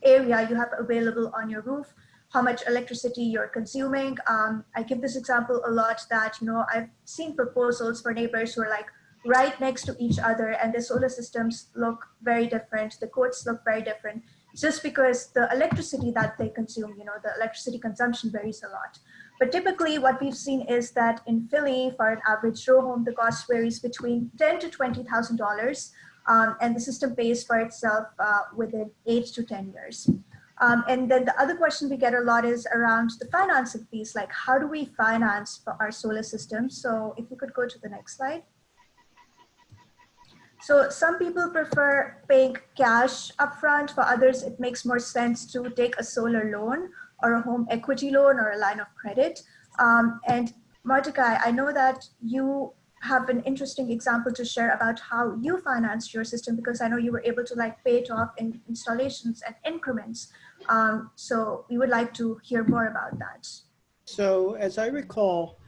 area you have available on your roof, how much electricity you're consuming. I give this example a lot that, I've seen proposals for neighbors who are like right next to each other and the solar systems look very different, the quotes look very different, just because the electricity that they consume, the electricity consumption varies a lot. But typically what we've seen is that in Philly, for an average row home, the cost varies between $10,000 to $20,000. And the system pays for itself within 8 to 10 years. And then the other question we get a lot is around the financing piece, like how do we finance for our solar system? So if you could go to the next slide. So some people prefer paying cash upfront. For others, it makes more sense to take a solar loan or a home equity loan or a line of credit. And Martika, I know that you have an interesting example to share about how you financed your system, because I know you were able to pay it off in installations and increments. So we would like to hear more about that. So as I recall,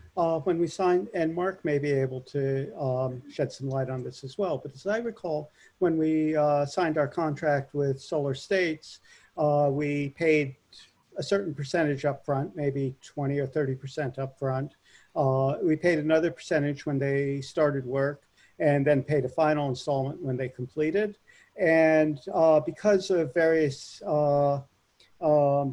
when we signed, and Mark may be able to shed some light on this as well, but as I recall, when we signed our contract with Solar States, we paid a certain percentage upfront, maybe 20 or 30% upfront. We paid another percentage when they started work and then paid a final installment when they completed. And because of various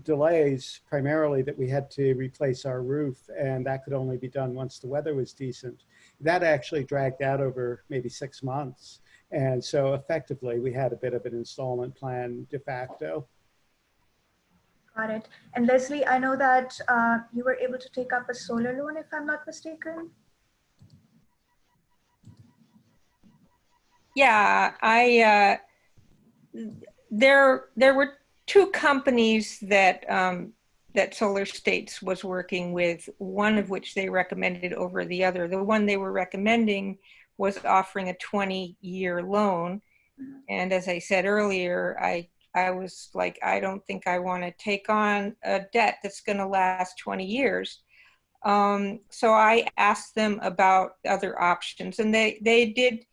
delays, primarily that we had to replace our roof, and that could only be done once the weather was decent, that actually dragged out over maybe 6 months. And so effectively, we had a bit of an installment plan de facto. Got it. And Leslie, I know that you were able to take up a solar loan, if I'm not mistaken. Yeah, there were two companies that that Solar States was working with, one of which they recommended over the other. The one they were recommending was offering a 20-year loan. And as I said earlier, I was like, I don't think I want to take on a debt that's going to last 20 years. So I asked them about other options, and they did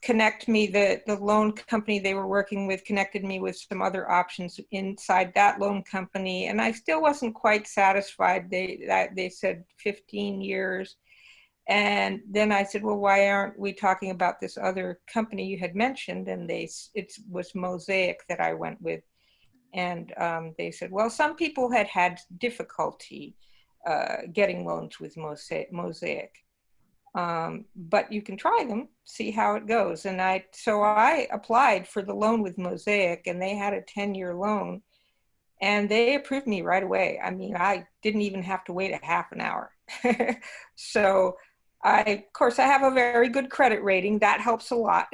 connect me, the loan company they were working with connected me with some other options inside that loan company, and I still wasn't quite satisfied. They said 15 years. And then I said, well, why aren't we talking about this other company you had mentioned? And it was Mosaic that I went with. And they said, well, some people had difficulty getting loans with Mosaic. But you can try them, see how it goes. And so I applied for the loan with Mosaic, and they had a 10-year loan, and they approved me right away. I mean, I didn't even have to wait a half an hour. So of course, I have a very good credit rating. That helps a lot.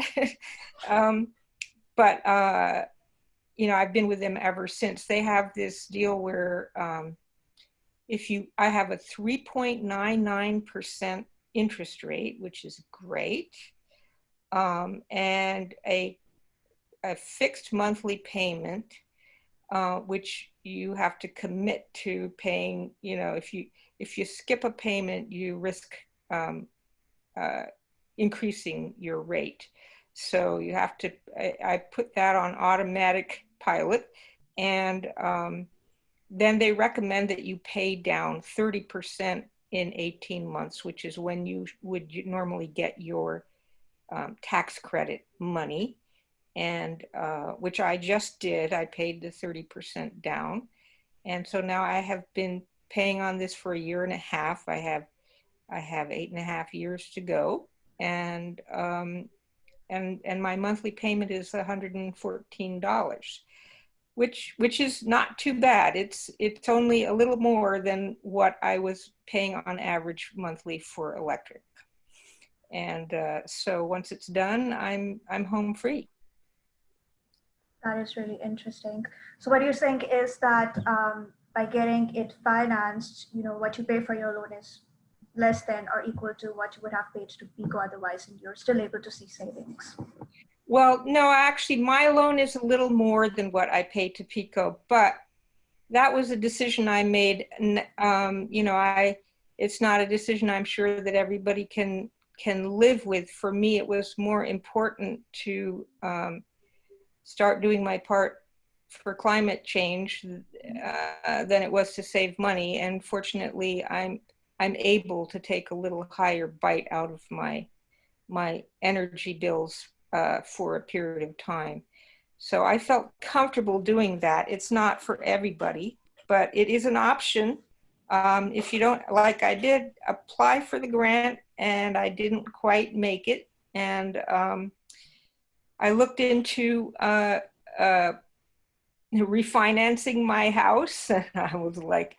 But I've been with them ever since. They have this deal where I have a 3.99% interest rate, which is great, and a fixed monthly payment, which you have to commit to paying. If you skip a payment, you risk increasing your rate. So you have to, I put that on automatic pilot, and then they recommend that you pay down 30% in 18 months, which is when you would normally get your tax credit money, and which I just did. I paid the 30% down. And so now I have been paying on this for 1.5 years. I have 8.5 years to go, and my monthly payment is $114, which is not too bad. It's only a little more than what I was paying on average monthly for electric. And so once it's done, I'm home free. That is really interesting. So what you're saying is that by getting it financed, what you pay for your loan is less than or equal to what you would have paid to PICO otherwise, and you're still able to see savings. Well, no, actually, my loan is a little more than what I pay to PICO, but that was a decision I made. It's not a decision I'm sure that everybody can live with. For me, it was more important to start doing my part for climate change than it was to save money. And fortunately, I'm able to take a little higher bite out of my energy bills for a period of time. So I felt comfortable doing that. It's not for everybody, but it is an option. If you don't, like I did, apply for the grant and I didn't quite make it. And I looked into refinancing my house. And I was like,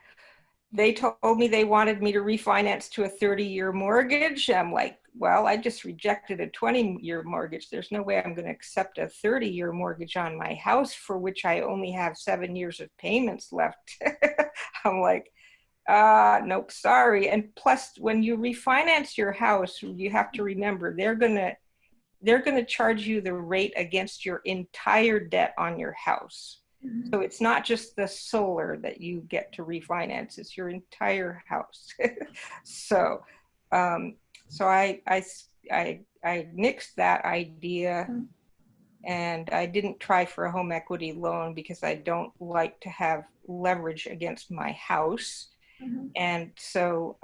they told me they wanted me to refinance to a 30-year mortgage. I'm like, well, I just rejected a 20-year mortgage. There's no way I'm going to accept a 30-year mortgage on my house for which I only have 7 years of payments left. I'm like, nope, sorry. And plus, when you refinance your house, you have to remember they're going to charge you the rate against your entire debt on your house. So it's not just the solar that you get to refinance, it's your entire house. So I nixed that idea, and I didn't try for a home equity loan because I don't like to have leverage against my house. And so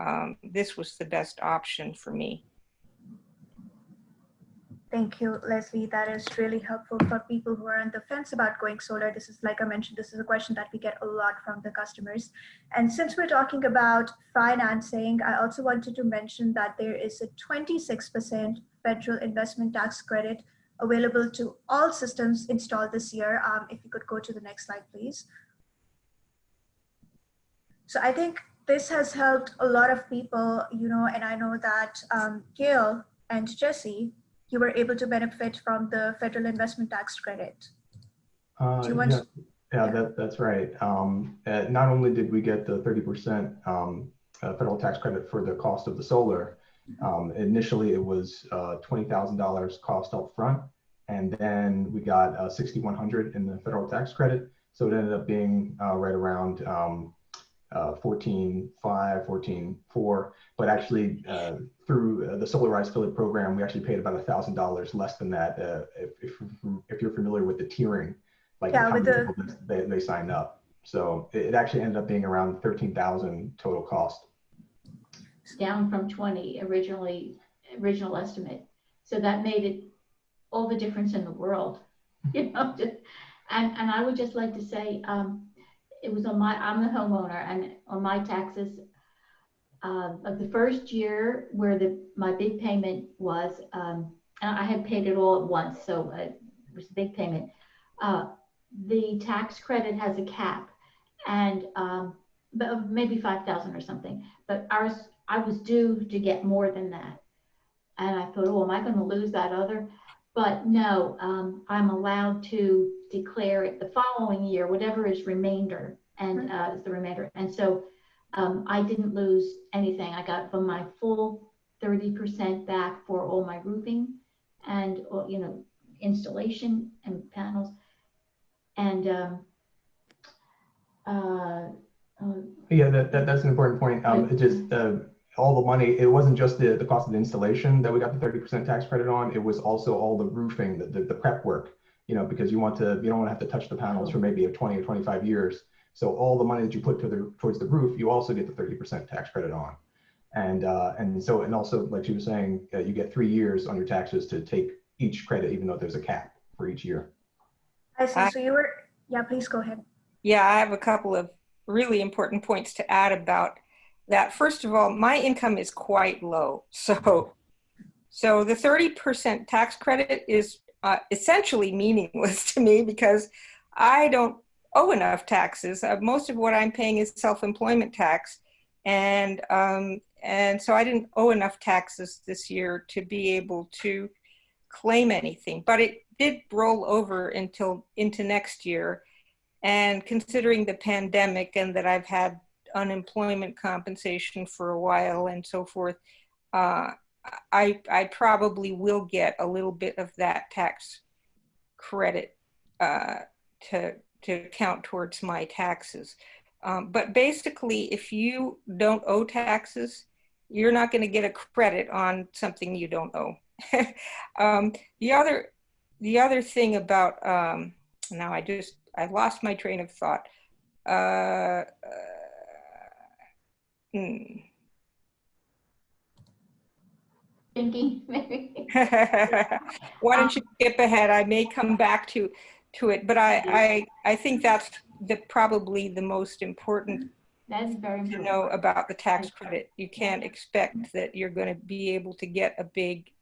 this was the best option for me. Thank you, Leslie. That is really helpful for people who are on the fence about going solar. This is, like I mentioned, this is a question that we get a lot from the customers. And since we're talking about financing, I also wanted to mention that there is a 26% federal investment tax credit available to all systems installed this year. If you could go to the next slide, please. So I think this has helped a lot of people, and I know that Gail and Jesse, you were able to benefit from the federal investment tax credit. Do you want That's right. Not only did we get the 30% federal tax credit for the cost of the solar, initially it was $20,000 cost up front, and then we got $6,100 in the federal tax credit. So it ended up being right around 14.5, 14.4, but actually through the Solarize Philly program, we actually paid about $1,000 less than that. If you're familiar with the tiering, like how many people they signed up. So it actually ended up being around 13,000 total cost. Down from 20 original estimate. So that made it all the difference in the world, And I would just like to say, it was on I'm the homeowner, and on my taxes of the first year where my big payment was, and I had paid it all at once, so it was a big payment. The tax credit has a cap, and but maybe 5,000 or something. But ours, I was due to get more than that, and I thought, oh, am I going to lose that other? But no, I'm allowed to declare it the following year, whatever is remainder, and is the remainder. And so I didn't lose anything. I got from my full 30% back for all my roofing and installation and panels. And yeah, that's an important point. It just all the money, it wasn't just the cost of the installation that we got the 30% tax credit on. It was also all the roofing, the prep work, because you don't want to have to touch the panels for maybe 20 or 25 years. So all the money that you put towards the roof, you also get the 30% tax credit on. And also, like she was saying, you get 3 years on your taxes to take each credit, even though there's a cap for each year. I see. So you were, yeah, please go ahead. Yeah, I have a couple of really important points to add about that. First of all, my income is quite low. So the 30% tax credit is essentially meaningless to me because I don't owe enough taxes. Most of what I'm paying is self-employment tax. And so I didn't owe enough taxes this year to be able to claim anything. But did roll over into next year. And considering the pandemic and that I've had unemployment compensation for a while and so forth, I probably will get a little bit of that tax credit to count towards my taxes. But basically, if you don't owe taxes, you're not going to get a credit on something you don't owe. The other thing about now I lost my train of thought. Thinking, maybe. Why don't you skip ahead? I may come back to it, but I think that's probably the most important. That's very important. To know about the tax credit. You can't expect that you're going to be able to get a big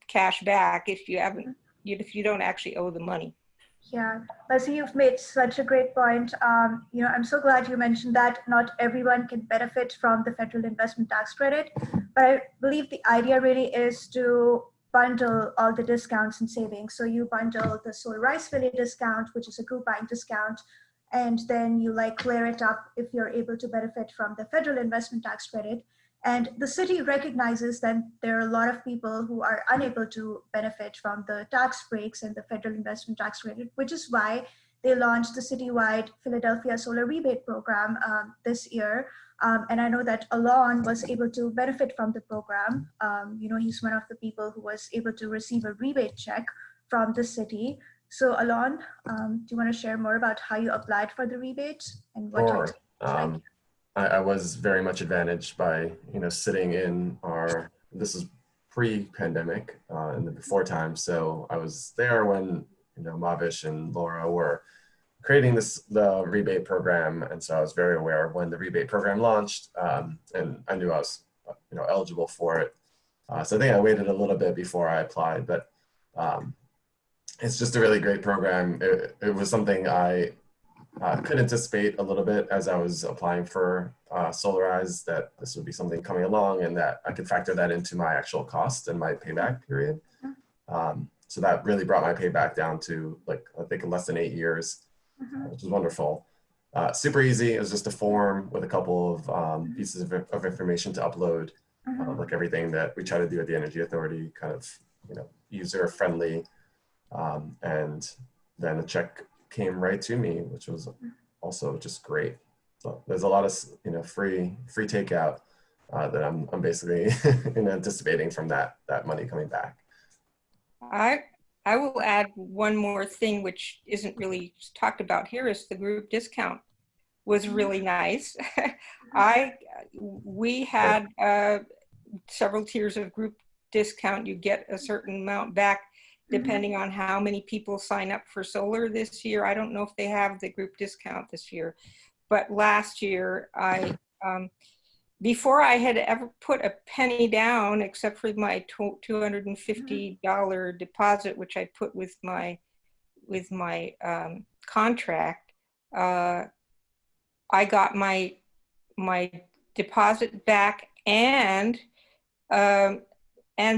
cash back if you don't actually owe the money. Yeah, Leslie, you've made such a great point. I'm so glad you mentioned that not everyone can benefit from the federal investment tax credit, but I believe the idea really is to bundle all the discounts and savings. So you bundle the Solarize Philly discount, which is a group buying discount, and then you layer it up if you're able to benefit from the federal investment tax credit. And the city recognizes that there are a lot of people who are unable to benefit from the tax breaks and the federal investment tax credit, which is why they launched the citywide Philadelphia Solar Rebate Program this year. And I know that Alon was able to benefit from the program. He's one of the people who was able to receive a rebate check from the city. So Alon, do you want to share more about how you applied for the rebate and what Sure. I was very much advantaged by, sitting in this is pre-pandemic, in the before time. So I was there when, Mavish and Laura were creating the rebate program. And so I was very aware when the rebate program launched, and I knew I was, eligible for it. So I think I waited a little bit before I applied, but it's just a really great program. It was something I could anticipate a little bit as I was applying for Solarize, that this would be something coming along and that I could factor that into my actual cost and my payback period. So that really brought my payback down to I think less than 8 years, which is wonderful. Super easy. It was just a form with a couple of pieces of information to upload, like everything that we try to do at the Energy Authority, kind of, user friendly. And then a check came right to me, which was also just great. So there's a lot of free takeout that I'm basically anticipating from that money coming back. I will add one more thing, which isn't really talked about here, is the group discount was really nice. We had several tiers of group discount. You get a certain amount back depending on how many people sign up for solar this year. I don't know if they have the group discount this year, but last year before I had ever put a penny down, except for my $250 deposit, which I put with my contract, I got my deposit back and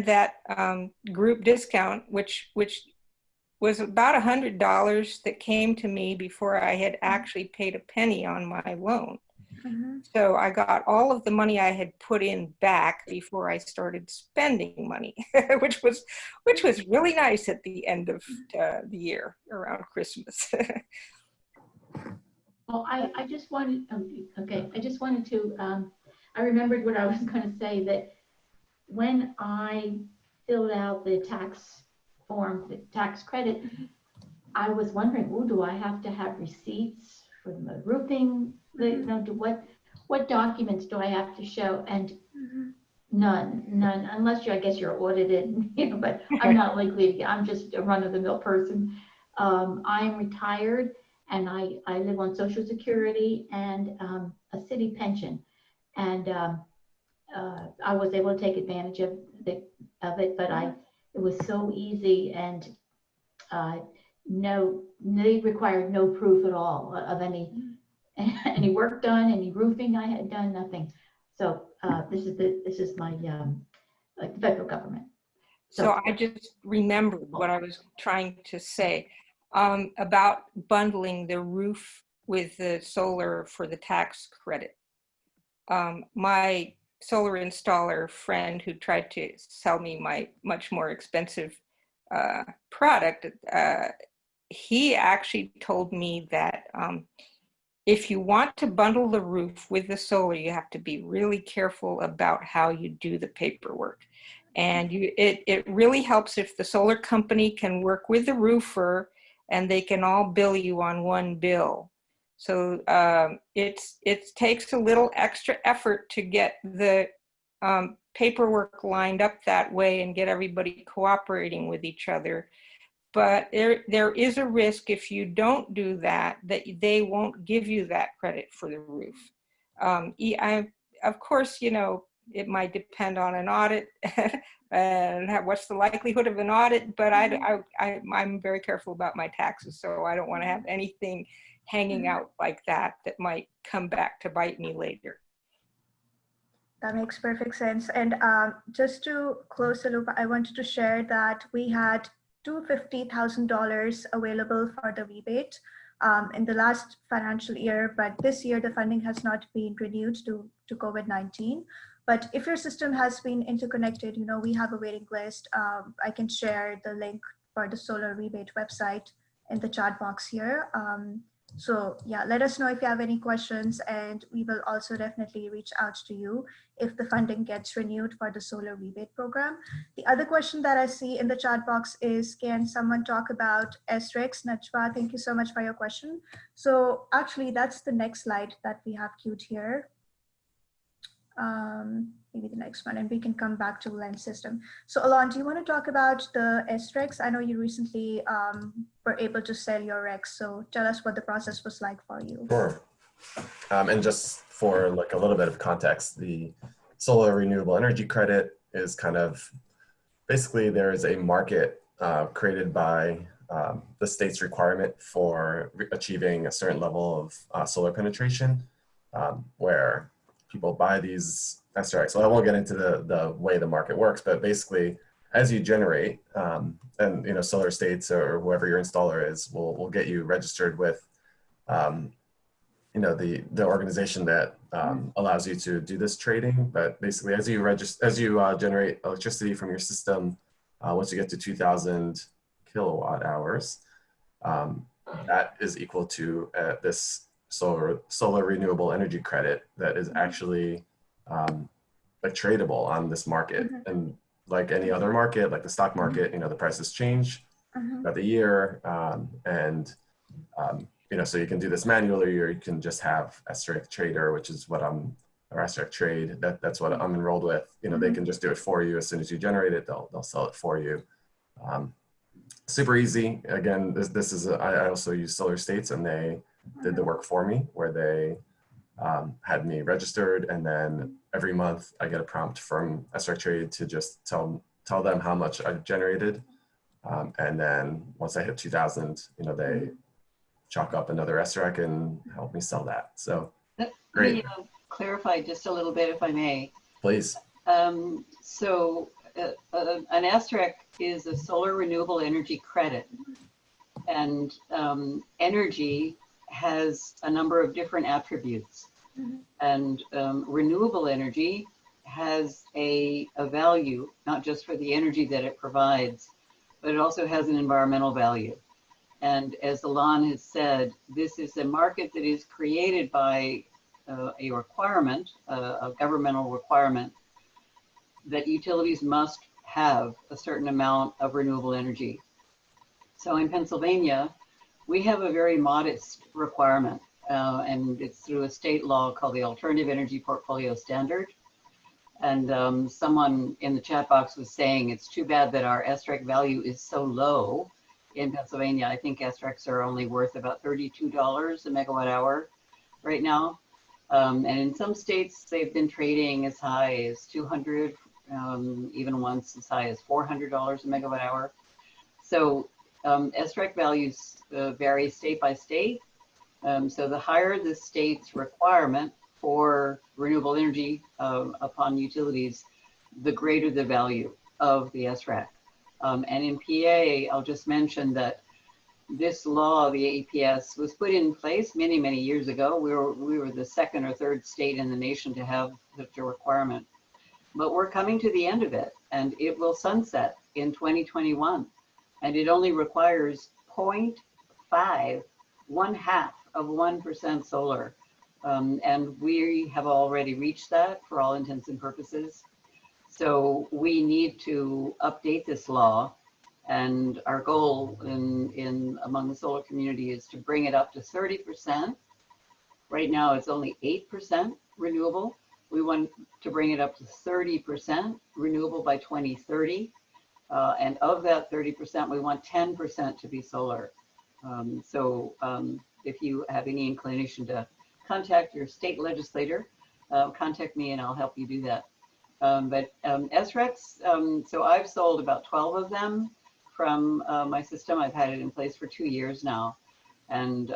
that group discount, which was about $100 that came to me before I had actually paid a penny on my loan. So I got all of the money I had put in back before I started spending money, which was really nice at the end of the year around Christmas. Well, I just wanted, I just wanted to, I remembered what I was going to say, that when I filled out the tax form, the tax credit, I was wondering, do I have to have receipts for the roofing? What documents do I have to show? And none, unless I guess you're audited, but I'm not likely to get, I'm just a run-of-the-mill person. I'm retired and I live on Social Security and a city pension. And I was able to take advantage of it, but it was so easy, and they required no proof at all of any work done, any roofing I had done, nothing. So this is my like the federal government. So I just remembered what I was trying to say about bundling the roof with the solar for the tax credit. My solar installer friend who tried to sell me my much more expensive product, he actually told me that if you want to bundle the roof with the solar, you have to be really careful about how you do the paperwork. And it really helps if the solar company can work with the roofer and they can all bill you on one bill. So it takes a little extra effort to get the paperwork lined up that way and get everybody cooperating with each other. But there is a risk if you don't do that, that they won't give you that credit for the roof. Of course, you know, it might depend on an audit and what's the likelihood of an audit, but I'm very careful about my taxes, so I don't want to have anything hanging out like that that might come back to bite me later. That makes perfect sense. And just to close the loop, I wanted to share that we had $250,000 available for the rebate in the last financial year, but this year the funding has not been renewed due to COVID-19. But if your system has been interconnected, you know, we have a waiting list. I can share the link for the solar rebate website in the chat box here. So yeah, let us know if you have any questions, and we will also definitely reach out to you if the funding gets renewed for the solar rebate program. The other question that I see in the chat box is, can someone talk about SREX? Najwa, thank you so much for your question. So actually that's the next slide that we have queued here. Maybe the next one, and we can come back to lens system. So Alon, do you want to talk about the SREX? I know you recently were able to sell your REX, so tell us what the process was like for you. Sure. And just for like a little bit of context, the solar renewable energy credit is kind of, basically there is a market created by the state's requirement for achieving a certain level of solar penetration, where people buy these SRX. Well, I won't get into the way the market works, but basically as you generate, and you know, solar states or whoever your installer is will get you registered with you know, the organization that allows you to do this trading. But basically as you generate electricity from your system, once you get to 2,000 kilowatt hours, that is equal to this solar renewable energy credit that is actually like tradable on this market. And like any other market, like the stock market, you know, the prices change throughout the year, and you know, so you can do this manually, or you can just have SREC Trader, which is what or SREC Trade. That's what I'm enrolled with. You know, they can just do it for you as soon as you generate it. They'll sell it for you. Super easy. Again, this is I also use Solar States, and they did the work for me, where they had me registered, and then every month I get a prompt from SREC Trade to just tell them how much I've generated, and then once I hit 2,000, you know, they chalk up another SREC and help me sell that. So great. Let me clarify just a little bit, if I may. Please. So an SREC is a solar renewable energy credit, and energy has a number of different attributes, and renewable energy has a value, not just for the energy that it provides, but it also has an environmental value. And as Alon has said, this is a market that is created by a requirement, a governmental requirement, that utilities must have a certain amount of renewable energy. So in Pennsylvania, we have a very modest requirement, and it's through a state law called the Alternative Energy Portfolio Standard. And someone in the chat box was saying it's too bad that our SREC value is so low in Pennsylvania. I think SRECs are only worth about $32 a megawatt hour right now. And in some states, they've been trading as high as 200, even once as high as $400 a megawatt hour. So SREC values vary state by state. So the higher the state's requirement for renewable energy upon utilities, the greater the value of the SREC. And in PA, I'll just mention that this law, the APS, was put in place many, many years ago. We were the second or third state in the nation to have such a requirement. But we're coming to the end of it, and it will sunset in 2021. And it only requires 0.5, 0.5% solar. And we have already reached that for all intents and purposes. So we need to update this law. And our goal among the solar community is to bring it up to 30%. Right now, it's only 8% renewable. We want to bring it up to 30% renewable by 2030. And of that 30%, we want 10% to be solar. If you have any inclination to contact your state legislator, contact me and I'll help you do that. SRECs, so I've sold about 12 of them from my system. I've had it in place for 2 years now. And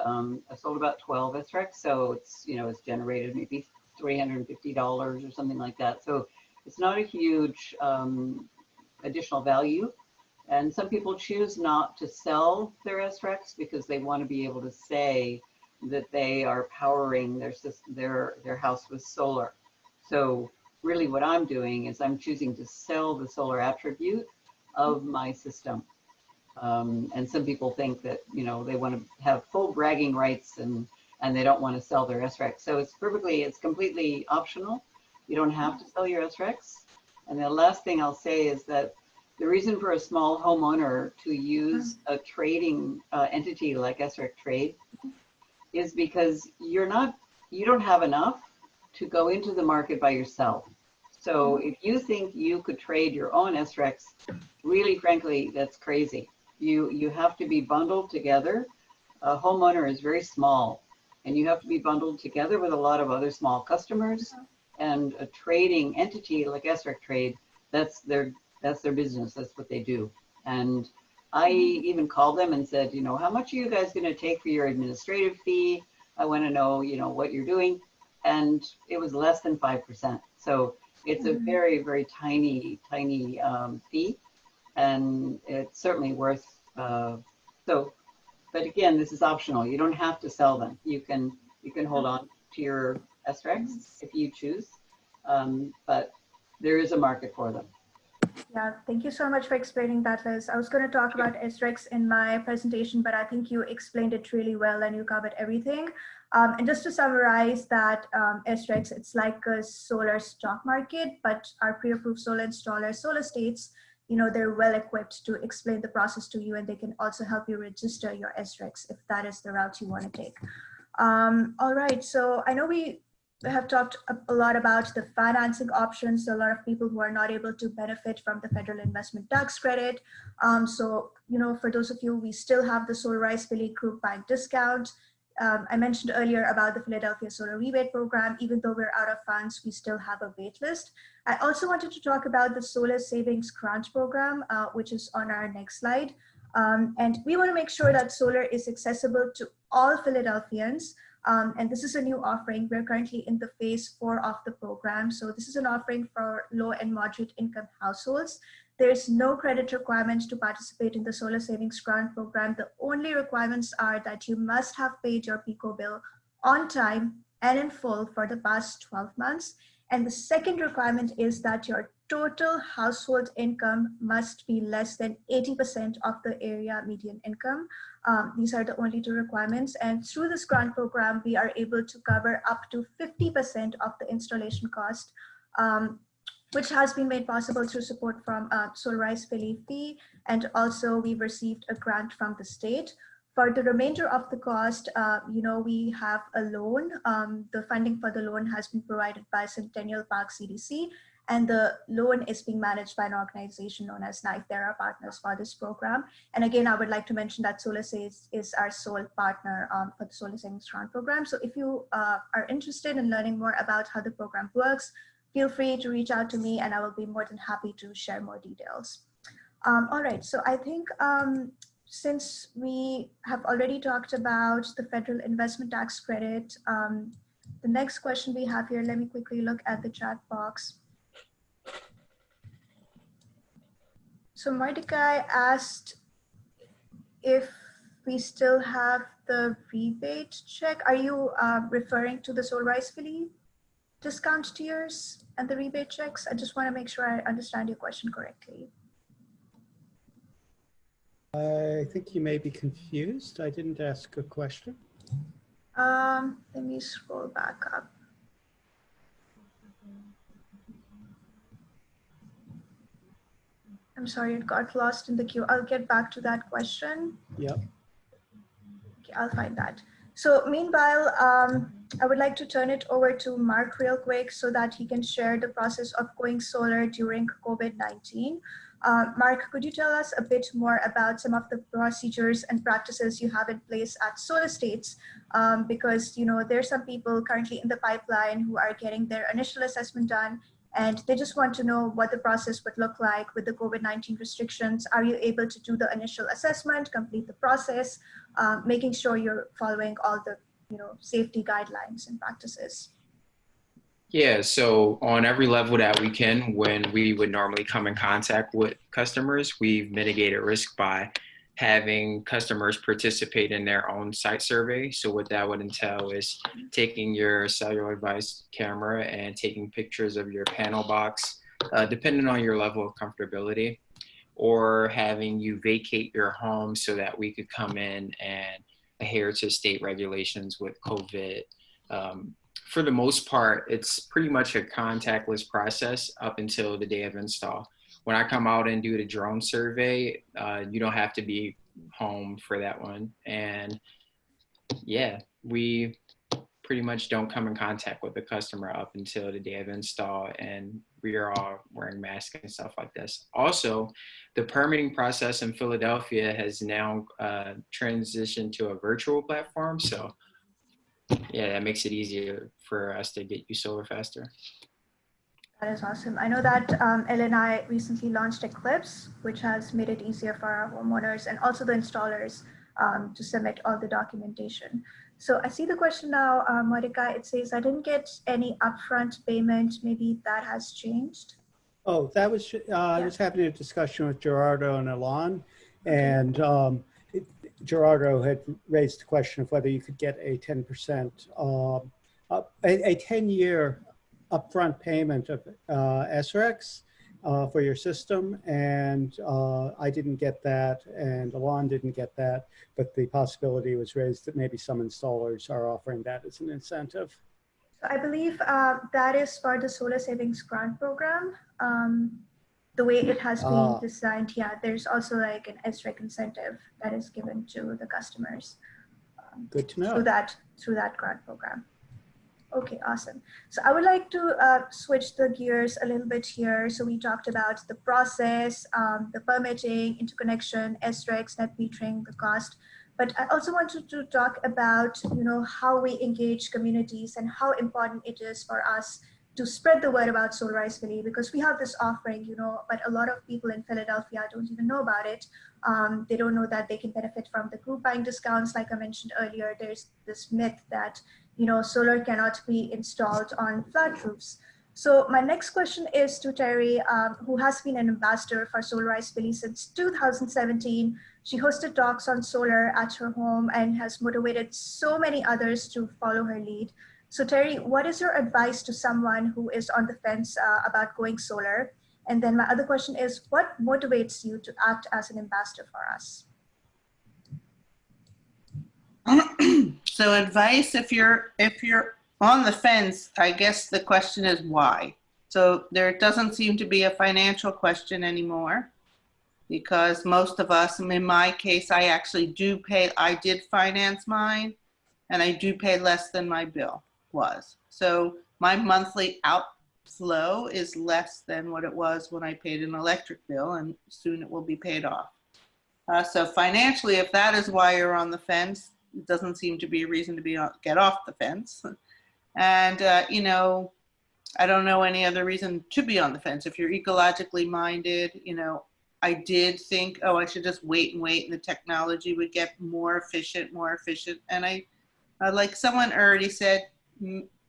I've sold about 12 SRECs. So it's, it's generated maybe $350 or something like that. So it's not a huge additional value. And some people choose not to sell their SRECs because they want to be able to say that they are powering their house with solar. So really what I'm doing is I'm choosing to sell the solar attribute of my system. And some people think that, they want to have full bragging rights and they don't want to sell their SRECs. So it's completely optional. You don't have to sell your SRECs. And the last thing I'll say is that the reason for a small homeowner to use a trading entity like SREC Trade is because you don't have enough to go into the market by yourself. So if you think you could trade your own SRECs, really frankly, that's crazy. You have to be bundled together. A homeowner is very small and you have to be bundled together with a lot of other small customers, and a trading entity like SREC Trade, that's their business. That's what they do. And I even called them and said, how much are you guys going to take for your administrative fee? I want to know, what you're doing. And it was less than 5%. So it's a very, very tiny fee, and it's certainly worth. But again, this is optional. You don't have to sell them. You can hold on to your SRECs if you choose, but there is a market for them. Yeah, thank you so much for explaining that, Liz. I was going to talk about SRECs in my presentation, but I think you explained it really well and you covered everything. And just to summarize that, SRECs, it's like a solar stock market, but our pre-approved solar installer solar states, they're well equipped to explain the process to you, and they can also help you register your SRECs if that is the route you want to take. All right, so I know we have talked a lot about the financing options. A lot of people who are not able to benefit from the federal investment tax credit. So, for those of you, we still have the Solarize Philly group buying discount. I mentioned earlier about the Philadelphia Solar Rebate Program. Even though we're out of funds, we still have a wait list. I also wanted to talk about the Solar Savings Grant Program, which is on our next slide. And we want to make sure that solar is accessible to all Philadelphians. And this is a new offering. We're currently in the phase 4 of the program. So this is an offering for low and moderate income households. There's no credit requirements to participate in the Solar Savings Grant Program. The only requirements are that you must have paid your PICO bill on time and in full for the past 12 months. And the second requirement is that your total household income must be less than 80% of the area median income. These are the only 2 requirements. And through this grant program, we are able to cover up to 50% of the installation cost, which has been made possible through support from Solarize Philly Fee. And also we've received a grant from the state. For the remainder of the cost, we have a loan. The funding for the loan has been provided by Centennial Park CDC, and the loan is being managed by an organization known as Knife. They're our partners for this program. And again, I would like to mention that SolarSaves is our sole partner for the Solar Savings Grant Program. So if you are interested in learning more about how the program works, feel free to reach out to me and I will be more than happy to share more details. All right, so I think since we have already talked about the federal investment tax credit, the next question we have here, let me quickly look at the chat box. So Mordecai asked if we still have the rebate check. Are you referring to the Solarize Philly discount tiers and the rebate checks? I just want to make sure I understand your question correctly. I think you may be confused. I didn't ask a question. Let me scroll back up. I'm sorry, it got lost in the queue. I'll get back to that question. Yep. Okay, I'll find that. So meanwhile, I would like to turn it over to Mark real quick so that he can share the process of going solar during COVID-19. Mark, could you tell us a bit more about some of the procedures and practices you have in place at Solar States? Because there's some people currently in the pipeline who are getting their initial assessment done, and they just want to know what the process would look like with the COVID-19 restrictions. Are you able to do the initial assessment, complete the process, making sure you're following all the safety guidelines and practices? Yeah, so on every level that we can, when we would normally come in contact with customers, we've mitigated risk by having customers participate in their own site survey. So what that would entail is taking your cellular device camera and taking pictures of your panel box, depending on your level of comfortability, or having you vacate your home so that we could come in and adhere to state regulations with COVID. For the most part, it's pretty much a contactless process up until the day of install. When I come out and do the drone survey, you don't have to be home for that one. And yeah, we pretty much don't come in contact with the customer up until the day of install, and we are all wearing masks and stuff like this. Also, the permitting process in Philadelphia has now transitioned to a virtual platform. So yeah, that makes it easier for us to get you solar faster. That is awesome. I know that LNI recently launched Eclipse, which has made it easier for our homeowners and also the installers to submit all the documentation. So I see the question now, Mordecai. It says, I didn't get any upfront payment. Maybe that has changed. Oh, that was, I was having a discussion with Gerardo and Alon, and Gerardo had raised the question of whether you could get a 10%, a 10-year upfront payment of SREX for your system, and I didn't get that, and Alon didn't get that, but the possibility was raised that maybe some installers are offering that as an incentive. So I believe that is for the Solar Savings Grant Program. The way it has been designed, yeah, there's also like an SREC incentive that is given to the customers. Good to know. Through that grant program. Okay, awesome. So I would like to switch the gears a little bit here. So we talked about the process, the permitting, interconnection, SRECs, net metering, the cost. But I also wanted to talk about, how we engage communities and how important it is for us to spread the word about Solarize Philly, because we have this offering, but a lot of people in Philadelphia don't even know about it. They don't know that they can benefit from the group buying discounts. Like I mentioned earlier, there's this myth that, solar cannot be installed on flat roofs. So my next question is to Terry, who has been an ambassador for Solarize Philly since 2017. She hosted talks on solar at her home and has motivated so many others to follow her lead. So Terry, what is your advice to someone who is on the fence about going solar? And then my other question is, what motivates you to act as an ambassador for us? So advice, if you're on the fence, I guess the question is why. So there doesn't seem to be a financial question anymore, because most of us, in my case, I actually do pay, I did finance mine, and I do pay less than my bill was. So my monthly outflow is less than what it was when I paid an electric bill, and soon it will be paid off. So financially, if that is why you're on the fence, it doesn't seem to be a reason to get off the fence. And, I don't know any other reason to be on the fence. If you're ecologically minded, I did think, I should just wait and the technology would get more efficient. And I like someone already said,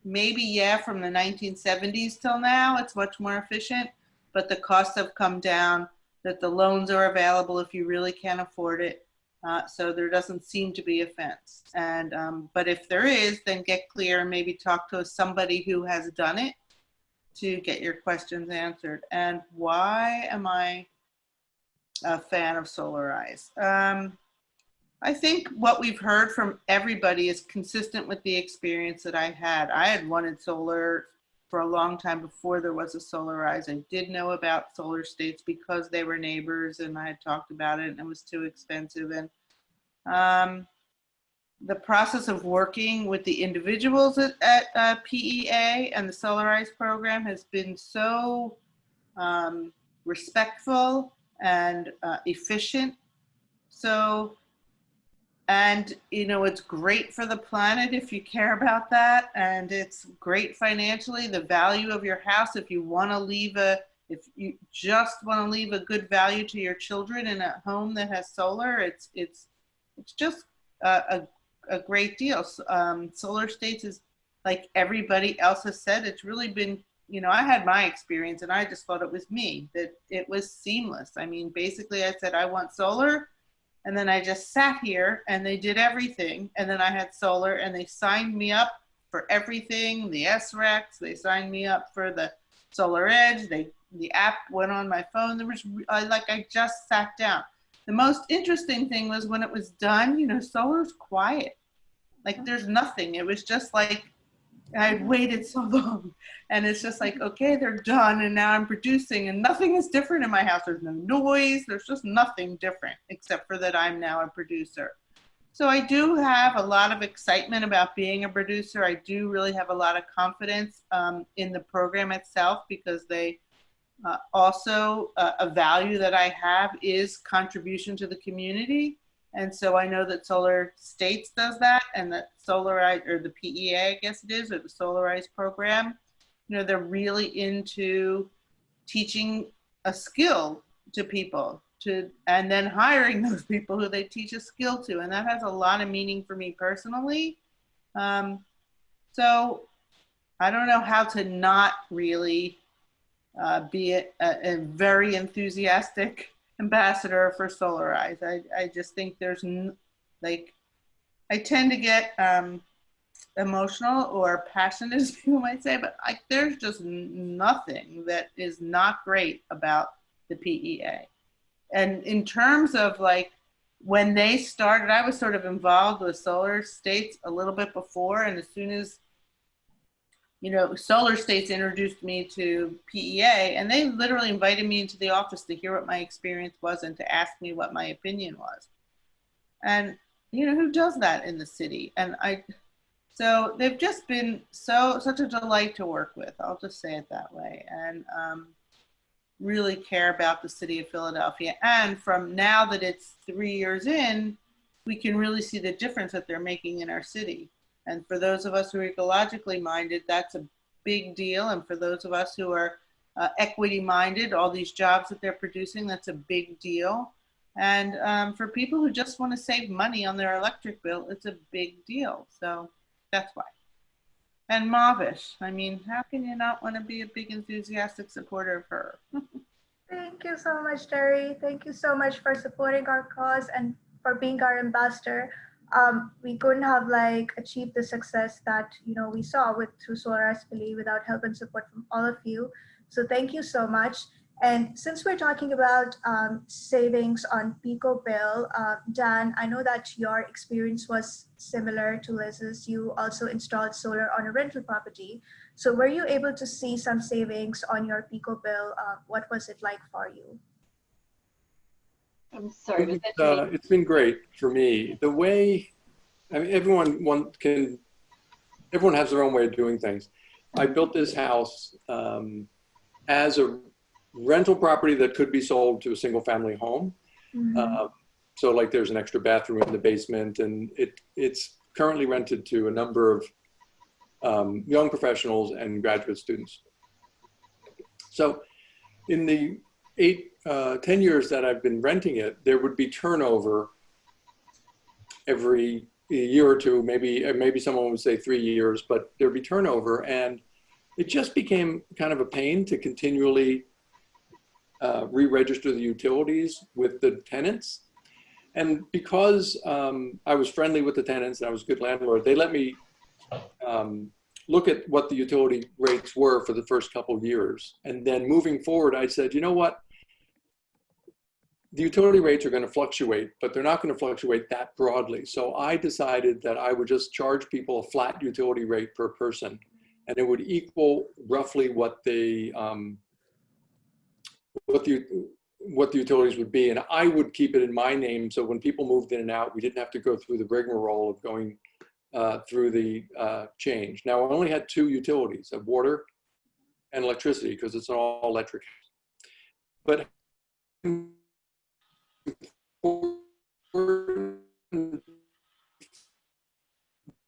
maybe, yeah, from the 1970s till now, it's much more efficient, but the costs have come down that the loans are available if you really can't afford it. So there doesn't seem to be a fence. And, but if there is, then get clear and maybe talk to somebody who has done it to get your questions answered. And why am I a fan of Solarize? I think what we've heard from everybody is consistent with the experience that I had. I had wanted solar for a long time before there was a Solarize. I did know about solar states because they were neighbors and I had talked about it and it was too expensive. And the process of working with the individuals at PEA and the Solarize program has been so respectful and efficient. So, and you know, it's great for the planet if you care about that, and it's great financially. The value of your house, if you want to leave if you just want to leave a good value to your children in a home that has solar, it's just a great deal. Solar States is, like everybody else has said, it's really been, you know, I had my experience and I just thought it was me, that it was seamless. I mean, basically I said, I want solar. And then I just sat here and they did everything. And then I had solar and they signed me up for everything, the SRECs, they signed me up for the Solar Edge, the app went on my phone. There was, I just sat down. The most interesting thing was when it was done, you know, solar's quiet. Like there's nothing. It was just like, I had waited so long and it's just like, okay, they're done and now I'm producing and nothing is different in my house. There's no noise. There's just nothing different except for that I'm now a producer. So I do have a lot of excitement about being a producer. I do really have a lot of confidence in the program itself because they also, a value that I have is contribution to the community. And so I know that Solar States does that, and that Solarize, or the PEA, I guess it is, or the Solarize program, you know, they're really into teaching a skill to people, and then hiring those people who they teach a skill to. And that has a lot of meaning for me personally. So I don't know how to not really be a very enthusiastic ambassador for Solarize. I just think there's like, I tend to get emotional or passionate, as people might say, but there's just nothing that is not great about the PEA. And in terms of like, when they started, I was sort of involved with Solar States a little bit before, and as soon as, you know, Solar States introduced me to PEA, and they literally invited me into the office to hear what my experience was and to ask me what my opinion was. And, you know, who does that in the city? And so they've just been such a delight to work with. I'll just say it that way. And really care about the city of Philadelphia. And from now that it's 3 years in, we can really see the difference that they're making in our city. And for those of us who are ecologically minded, that's a big deal. And for those of us who are equity minded, all these jobs that they're producing, that's a big deal. And for people who just want to save money on their electric bill, it's a big deal. So that's why. And Mavish, I mean, how can you not want to be a big enthusiastic supporter of her? Thank you so much, Terry. Thank you so much for supporting our cause and for being our ambassador. We couldn't have like achieved the success that, you know, we saw through Solarize Philly without help and support from all of you. So thank you so much. And since we're talking about savings on Pico bill, Dan, I know that your experience was similar to Liz's. You also installed solar on a rental property. So were you able to see some savings on your Pico bill? What was it like for you? I'm sorry. It's been great for me. The way, I mean, everyone has their own way of doing things. I built this house as a rental property that could be sold to a single family home. Mm-hmm. So like there's an extra bathroom in the basement, and it's currently rented to a number of young professionals and graduate students. So in the 10 years that I've been renting it, there would be turnover every year or two, maybe someone would say 3 years, but there'd be turnover, and it just became kind of a pain to continually re-register the utilities with the tenants. And because I was friendly with the tenants and I was a good landlord, they let me look at what the utility rates were for the first couple of years. And then moving forward, I said, you know what? The utility rates are going to fluctuate, but they're not going to fluctuate that broadly. So I decided that I would just charge people a flat utility rate per person, and it would equal roughly what the utilities would be. And I would keep it in my name, so when people moved in and out, we didn't have to go through the rigmarole of going through the change. Now, I only had 2 utilities, of water and electricity, because it's an all electric. But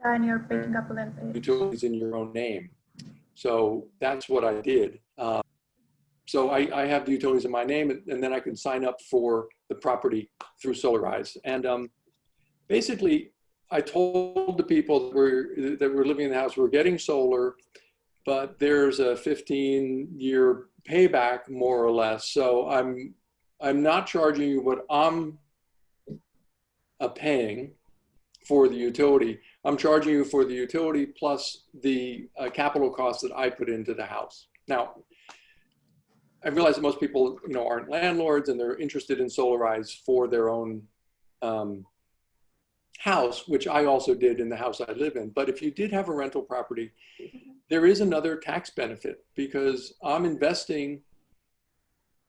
And you're picking up a little bit. utilities in your own name. So that's what I did. So I have the utilities in my name, and then I can sign up for the property through Solarize. And basically, I told the people that were living in the house, we're getting solar, but there's a 15-year payback, more or less. So I'm not charging you what I'm paying for the utility. I'm charging you for the utility plus the capital costs that I put into the house. Now, I realize that most people, aren't landlords and they're interested in Solarize for their own house, which I also did in the house I live in. But if you did have a rental property, there is another tax benefit, because I'm investing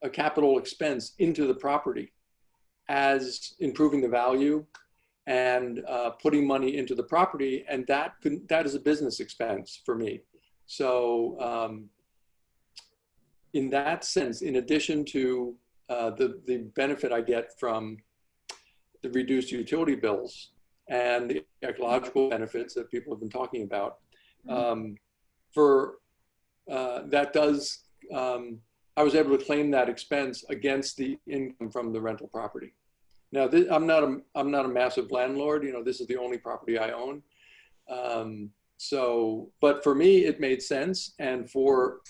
a capital expense into the property as improving the value and putting money into the property, and that is a business expense for me. So in that sense, in addition to the benefit I get from the reduced utility bills and the ecological benefits that people have been talking about, I was able to claim that expense against the income from the rental property. Now, I'm not a massive landlord. This is the only property I own. But for me, it made sense. And for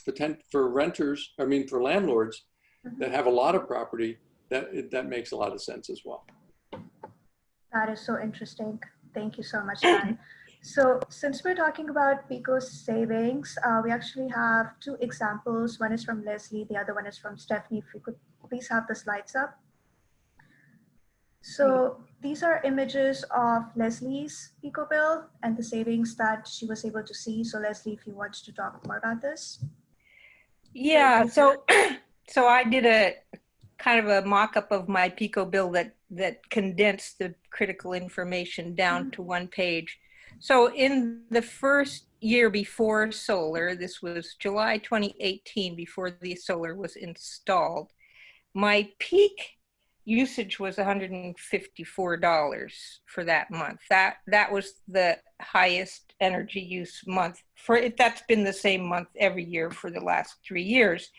renters, for landlords that have a lot of property, that makes a lot of sense as well. That is so interesting. Thank you so much, Dan. So since we're talking about Pico savings, we actually have 2 examples. One is from Leslie, the other one is from Stephanie. If you could please have the slides up. So these are images of Leslie's Pico bill and the savings that she was able to see. So Leslie, if you want to talk more about this. Yeah, so I did a kind of a mock-up of my Pico bill that condensed the critical information down to 1 page. So in the first year before solar, this was July 2018, before the solar was installed, my peak usage was $154 for that month. That was the highest energy use month for it. That's been the same month every year for the last 3 years.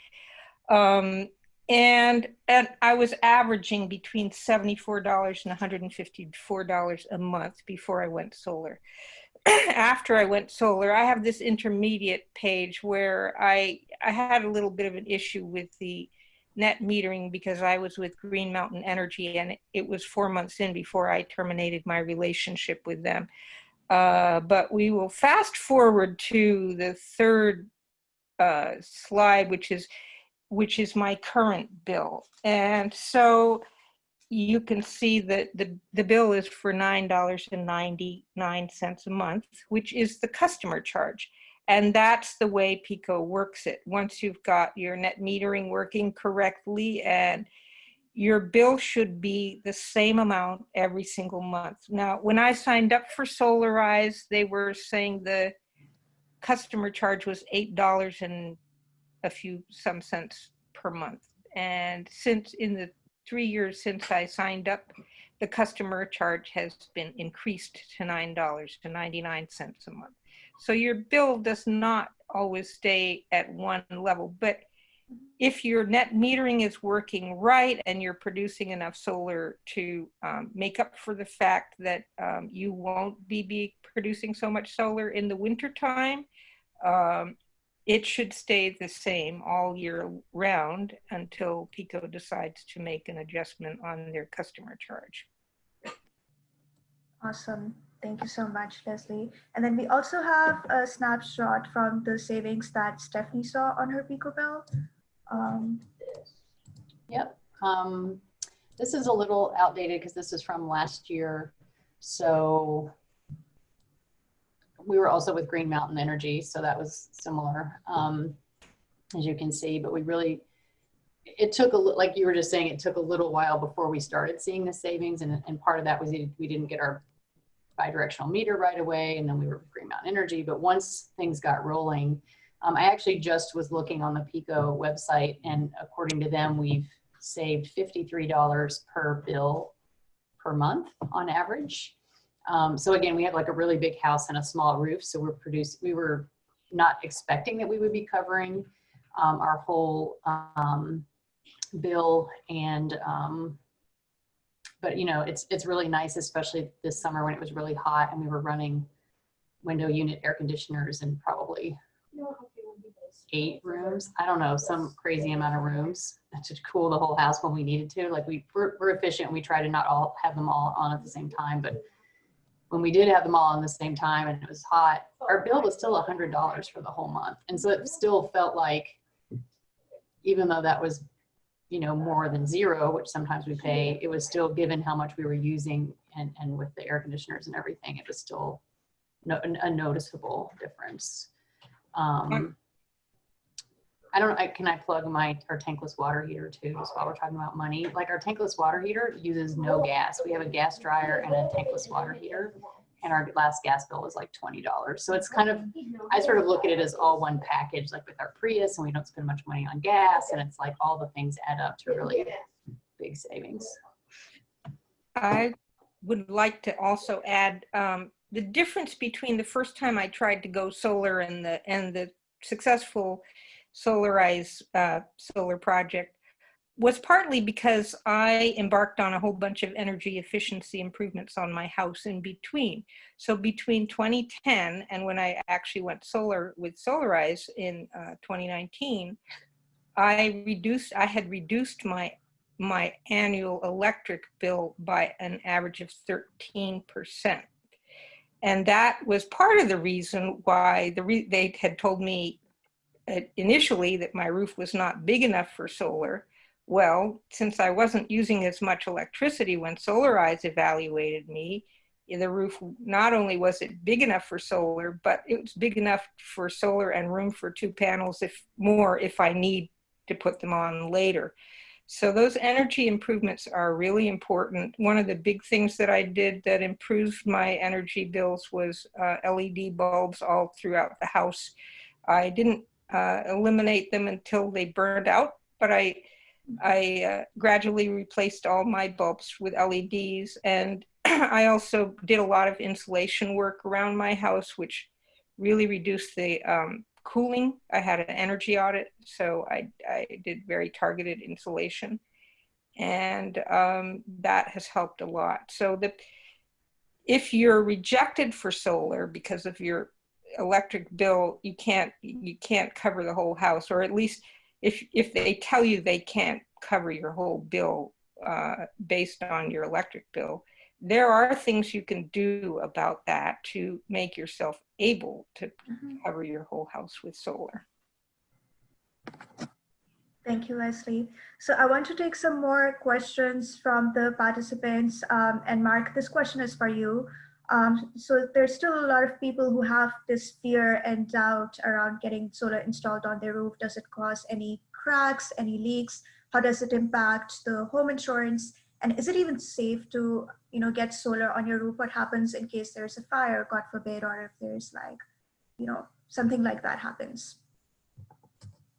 And I was averaging between $74 and $154 a month before I went solar. After I went solar, I have this intermediate page where I had a little bit of an issue with the net metering because I was with Green Mountain Energy, and it was 4 months in before I terminated my relationship with them. But we will fast forward to the third slide, which is my current bill. And so you can see that the bill is for $9.99 a month, which is the customer charge. And that's the way Pico works it. Once you've got your net metering working correctly, and your bill should be the same amount every single month. Now, when I signed up for Solarize, they were saying the customer charge was $8 and some cents per month. And since in the 3 years since I signed up, the customer charge has been increased to $9.99 a month. So your bill does not always stay at one level, but if your net metering is working right and you're producing enough solar to make up for the fact that you won't be producing so much solar in the winter time, it should stay the same all year round until PECO decides to make an adjustment on their customer charge. Awesome. Thank you so much, Leslie. And then we also have a snapshot from the savings that Stephanie saw on her PECO bill. Yep. This is a little outdated because this is from last year. So we were also with Green Mountain Energy, so that was similar, as you can see. But we really, it took like you were just saying, it took a little while before we started seeing the savings, and part of that was we didn't get our bi-directional meter right away, and then we were with Green Mountain Energy. But once things got rolling, I actually just was looking on the PECO website, and according to them, we've saved $53 per bill per month on average. So again, we have like a really big house and a small roof, so we were not expecting that we would be covering our whole bill, and but you know, it's really nice, especially this summer when it was really hot and we were running window unit air conditioners in probably 8 rooms. I don't know, some crazy amount of rooms to cool the whole house when we needed to. Like we're efficient. We try to not all have them all on at the same time, but when we did have them all on the same time and it was hot, our bill was still $100 for the whole month. And so it still felt like, even though that was, you know, more than zero, which sometimes we pay, it was still, given how much we were using and with the air conditioners and everything, it was still a noticeable difference. I don't know, can I plug our tankless water heater too, just while we're talking about money? Like our tankless water heater uses no gas. We have a gas dryer and a tankless water heater, and our last gas bill was like $20. So it's kind of, I sort of look at it as all one package, like with our Prius, and we don't spend much money on gas, and it's like all the things add up to really big savings. I would like to also add the difference between the first time I tried to go solar and the successful Solarize solar project was partly because I embarked on a whole bunch of energy efficiency improvements on my house in between. So between 2010 and when I actually went solar with Solarize in 2019, I had reduced my annual electric bill by an average of 13%. And that was part of the reason why they had told me initially that my roof was not big enough for solar. Well, since I wasn't using as much electricity when Solarize evaluated me, the roof, not only was it big enough for solar, but it was big enough for solar and room for 2 panels if I need to put them on later. So those energy improvements are really important. One of the big things that I did that improved my energy bills was LED bulbs all throughout the house. I didn't eliminate them until they burned out, but I gradually replaced all my bulbs with LEDs, and I also did a lot of insulation work around my house, which really reduced the cooling. I had an energy audit, so I did very targeted insulation, and that has helped a lot. So that if you're rejected for solar because of your electric bill, you can't cover the whole house, or at least if they tell you they can't cover your whole bill based on your electric bill, there are things you can do about that to make yourself able to cover your whole house with solar. Thank you, Leslie. So I want to take some more questions from the participants. And Mark, this question is for you. So there's still a lot of people who have this fear and doubt around getting solar installed on their roof. Does it cause any cracks, any leaks? How does it impact the home insurance? And is it even safe to, get solar on your roof? What happens in case there's a fire, God forbid, or if there's something like that happens?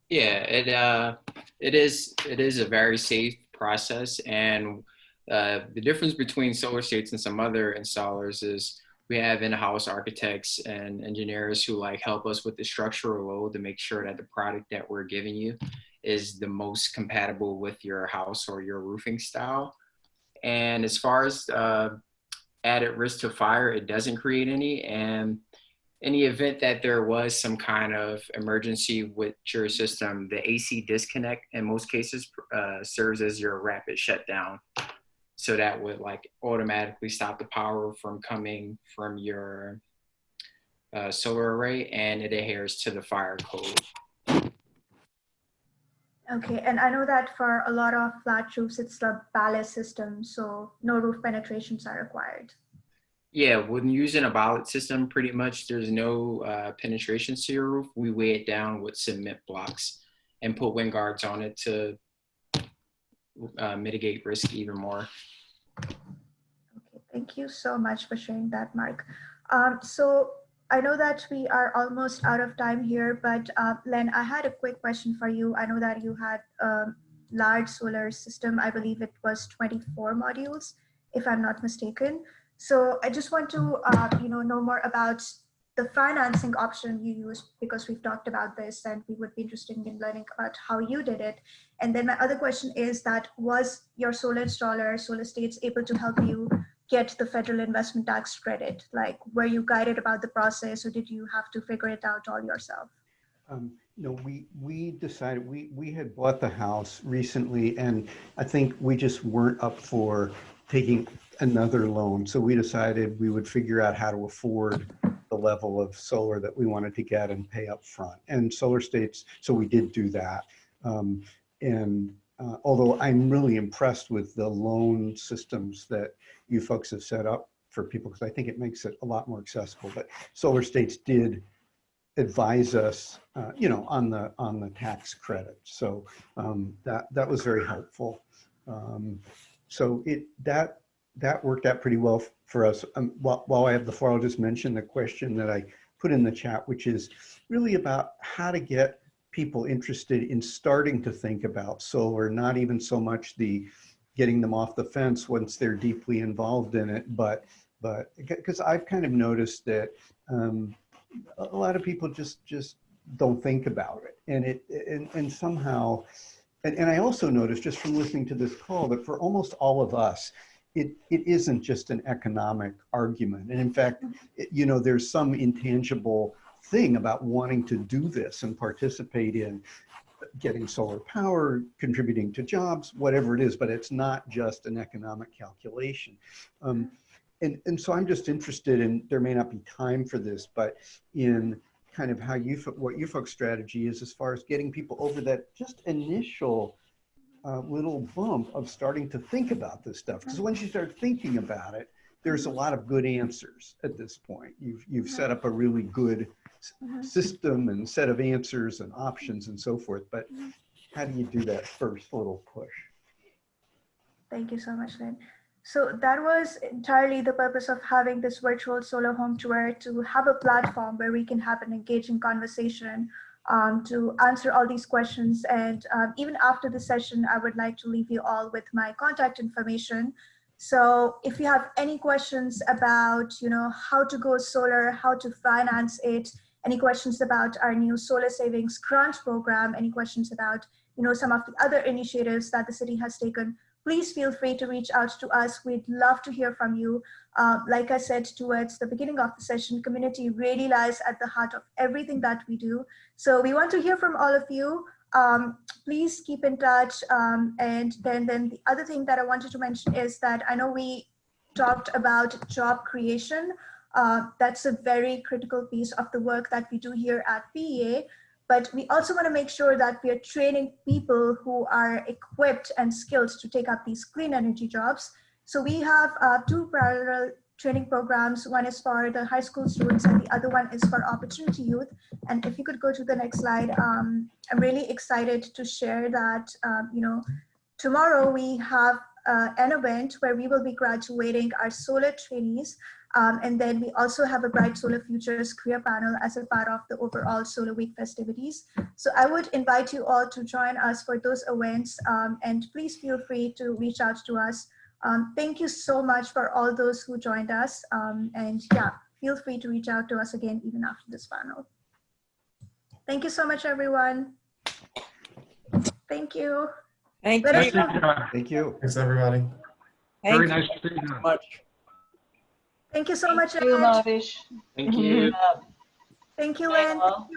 Yeah, it is a very safe process, and the difference between SolarStates and some other installers is we have in-house architects and engineers who help us with the structural load to make sure that the product that we're giving you is the most compatible with your house or your roofing style. And as far as added risk to fire, it doesn't create any. And in the event that there was some kind of emergency with your system, the AC disconnect in most cases serves as your rapid shutdown. So that would like automatically stop the power from coming from your solar array, and it adheres to the fire code. Okay, and I know that for a lot of flat roofs, it's the ballast system, so no roof penetrations are required. Yeah, when using a ballast system, pretty much there's no penetrations to your roof. We weigh it down with cement blocks and put wind guards on it to mitigate risk even more. Okay, thank you so much for sharing that, Mark. So I know that we are almost out of time here, but Len, I had a quick question for you. I know that you had a large solar system. I believe it was 24 modules, if I'm not mistaken. So I just want to know more about the financing option you used, because we've talked about this and we would be interested in learning about how you did it. And then my other question is that, was your solar installer, SolarStates, able to help you get the federal investment tax credit? Like, were you guided about the process, or did you have to figure it out all yourself? No, we decided, we had bought the house recently, and I think we just weren't up for taking another loan. So we decided we would figure out how to afford the level of solar that we wanted to get and pay up front. And SolarStates, so we did do that. Although I'm really impressed with the loan systems that you folks have set up for people, because I think it makes it a lot more accessible. But SolarStates did advise us, on the tax credit. So that was very helpful. So that worked out pretty well for us. While I have the floor, I'll just mention the question that I put in the chat, which is really about how to get people interested in starting to think about solar, not even so much the getting them off the fence once they're deeply involved in it, but because I've kind of noticed that a lot of people just don't think about it, and somehow, and I also noticed just from listening to this call that for almost all of us, it isn't just an economic argument, and in fact, there's some intangible thing about wanting to do this and participate in getting solar power, contributing to jobs, whatever it is, but it's not just an economic calculation. And so I'm just interested in, there may not be time for this, but in kind of how what you folks' strategy is as far as getting people over that just initial little bump of starting to think about this stuff. Because once you start thinking about it, there's a lot of good answers at this point. You've set up a really good system and set of answers and options and so forth, but how do you do that first little push? Thank you so much, Lynn. So that was entirely the purpose of having this virtual solar home tour, to have a platform where we can have an engaging conversation, to answer all these questions. And even after the session, I would like to leave you all with my contact information. So if you have any questions about, how to go solar, how to finance it, any questions about our new solar savings grant program, any questions about, some of the other initiatives that the city has taken, please feel free to reach out to us. We'd love to hear from you. Like I said towards the beginning of the session, community really lies at the heart of everything that we do. So we want to hear from all of you. Please keep in touch. And then the other thing that I wanted to mention is that I know we talked about job creation. That's a very critical piece of the work that we do here at PEA. But we also want to make sure that we are training people who are equipped and skilled to take up these clean energy jobs. So we have two parallel training programs. One is for the high school students and the other one is for opportunity youth. And if you could go to the next slide, I'm really excited to share that, tomorrow we have an event where we will be graduating our solar trainees. And then we also have a Bright Solar Futures career panel as a part of the overall Solar Week festivities. So I would invite you all to join us for those events, and please feel free to reach out to us. Thank you so much for all those who joined us. And yeah, feel free to reach out to us again, even after this panel. Thank you so much, everyone. Thank you. Thank you. Thank you. Thanks, everybody. Very nice to see you. Much. Thank you so much, Thank you, Ed. Mavish. Thank you. Thank you, Bye, Lynn. all.